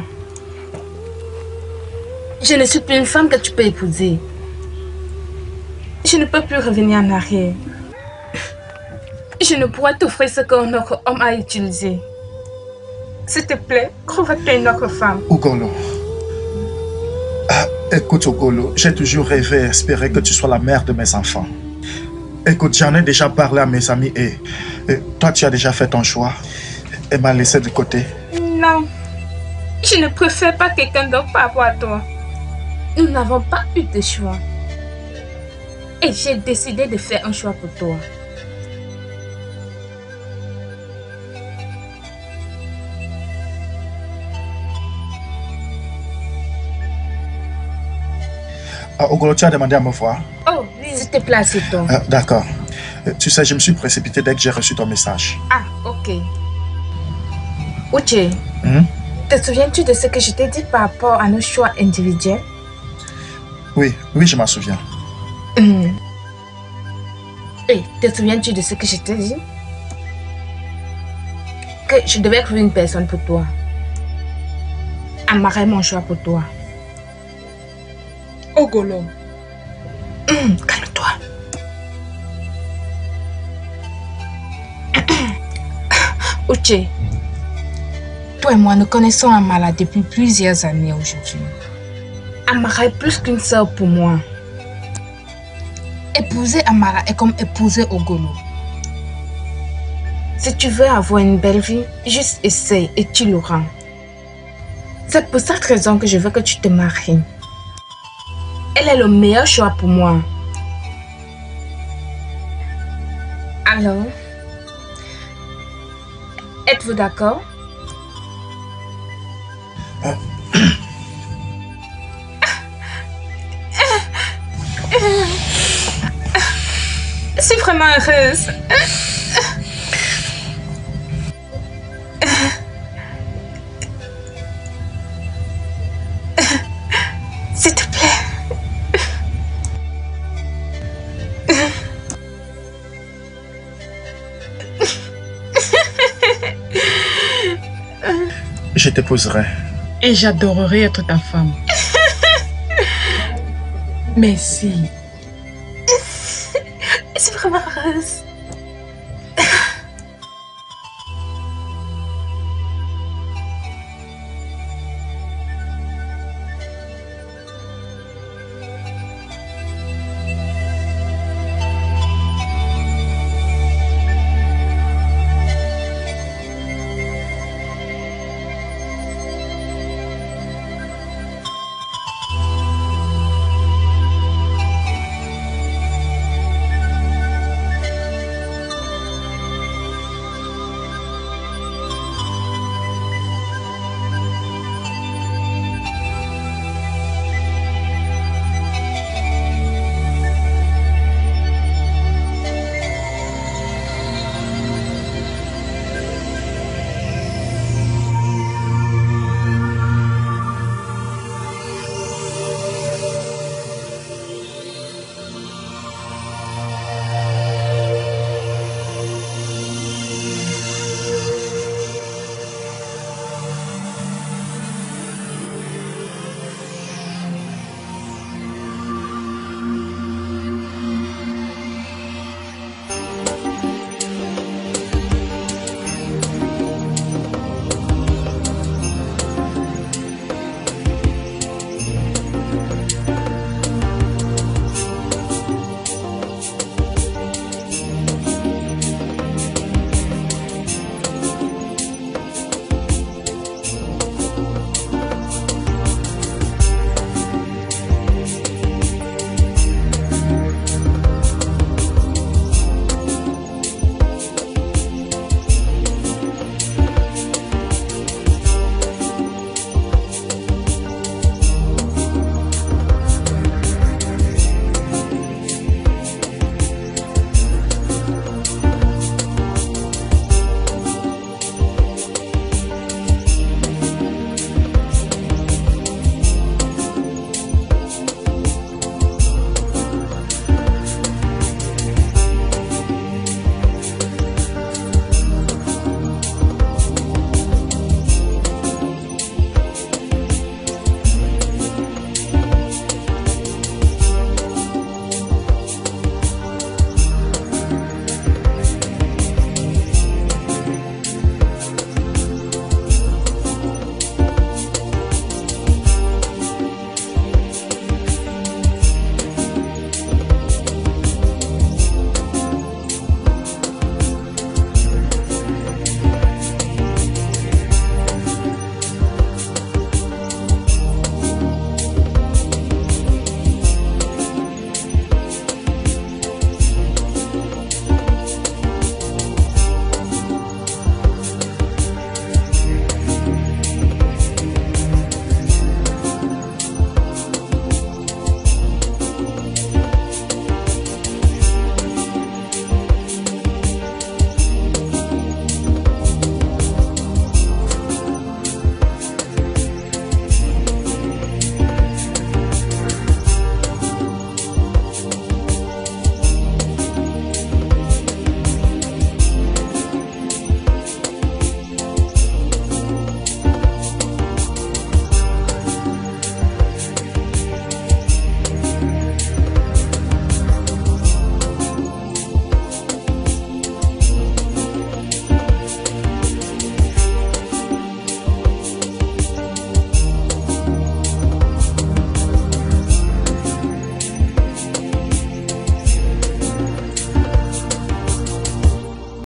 Je ne suis plus une femme que tu peux épouser. Je ne peux plus revenir en arrière. Je ne pourrais t'offrir ce qu'un autre homme a utilisé. S'il te plaît, trouve-toi une autre femme. Ogolo. Écoute, Ogolo, j'ai toujours rêvé et espéré que tu sois la mère de mes enfants. Écoute, j'en ai déjà parlé à mes amis et toi, tu as déjà fait ton choix et m'as laissé de côté. Non, je ne préfère pas quelqu'un d'autre par rapport à toi. Nous n'avons pas eu de choix. Et j'ai décidé de faire un choix pour toi. Ogolo, tu as demandé à me voir. Oh, oui, s'il te plaît, c'est toi. D'accord. Tu sais, je me suis précipité dès que j'ai reçu ton message. Ah, ok. Uche, te souviens-tu de ce que je t'ai dit par rapport à nos choix individuels? Oui, oui, je m'en souviens. Et te souviens-tu de ce que je t'ai dit? Que je devais trouver une personne pour toi. Amara est mon choix pour toi. Ogolo. Calme-toi. Uche, toi et moi nous connaissons Amara depuis plusieurs années aujourd'hui. Amara est plus qu'une sœur pour moi. Épouser Amara est comme épouser Ogolo. Si tu veux avoir une belle vie, juste essaye et tu l'auras. C'est pour cette raison que je veux que tu te maries. Elle est le meilleur choix pour moi. Alors, êtes-vous d'accord? Je suis vraiment heureuse. S'il te plaît. Je t'épouserai. Et j'adorerais être ta femme. Merci. Je suis vraiment heureuse.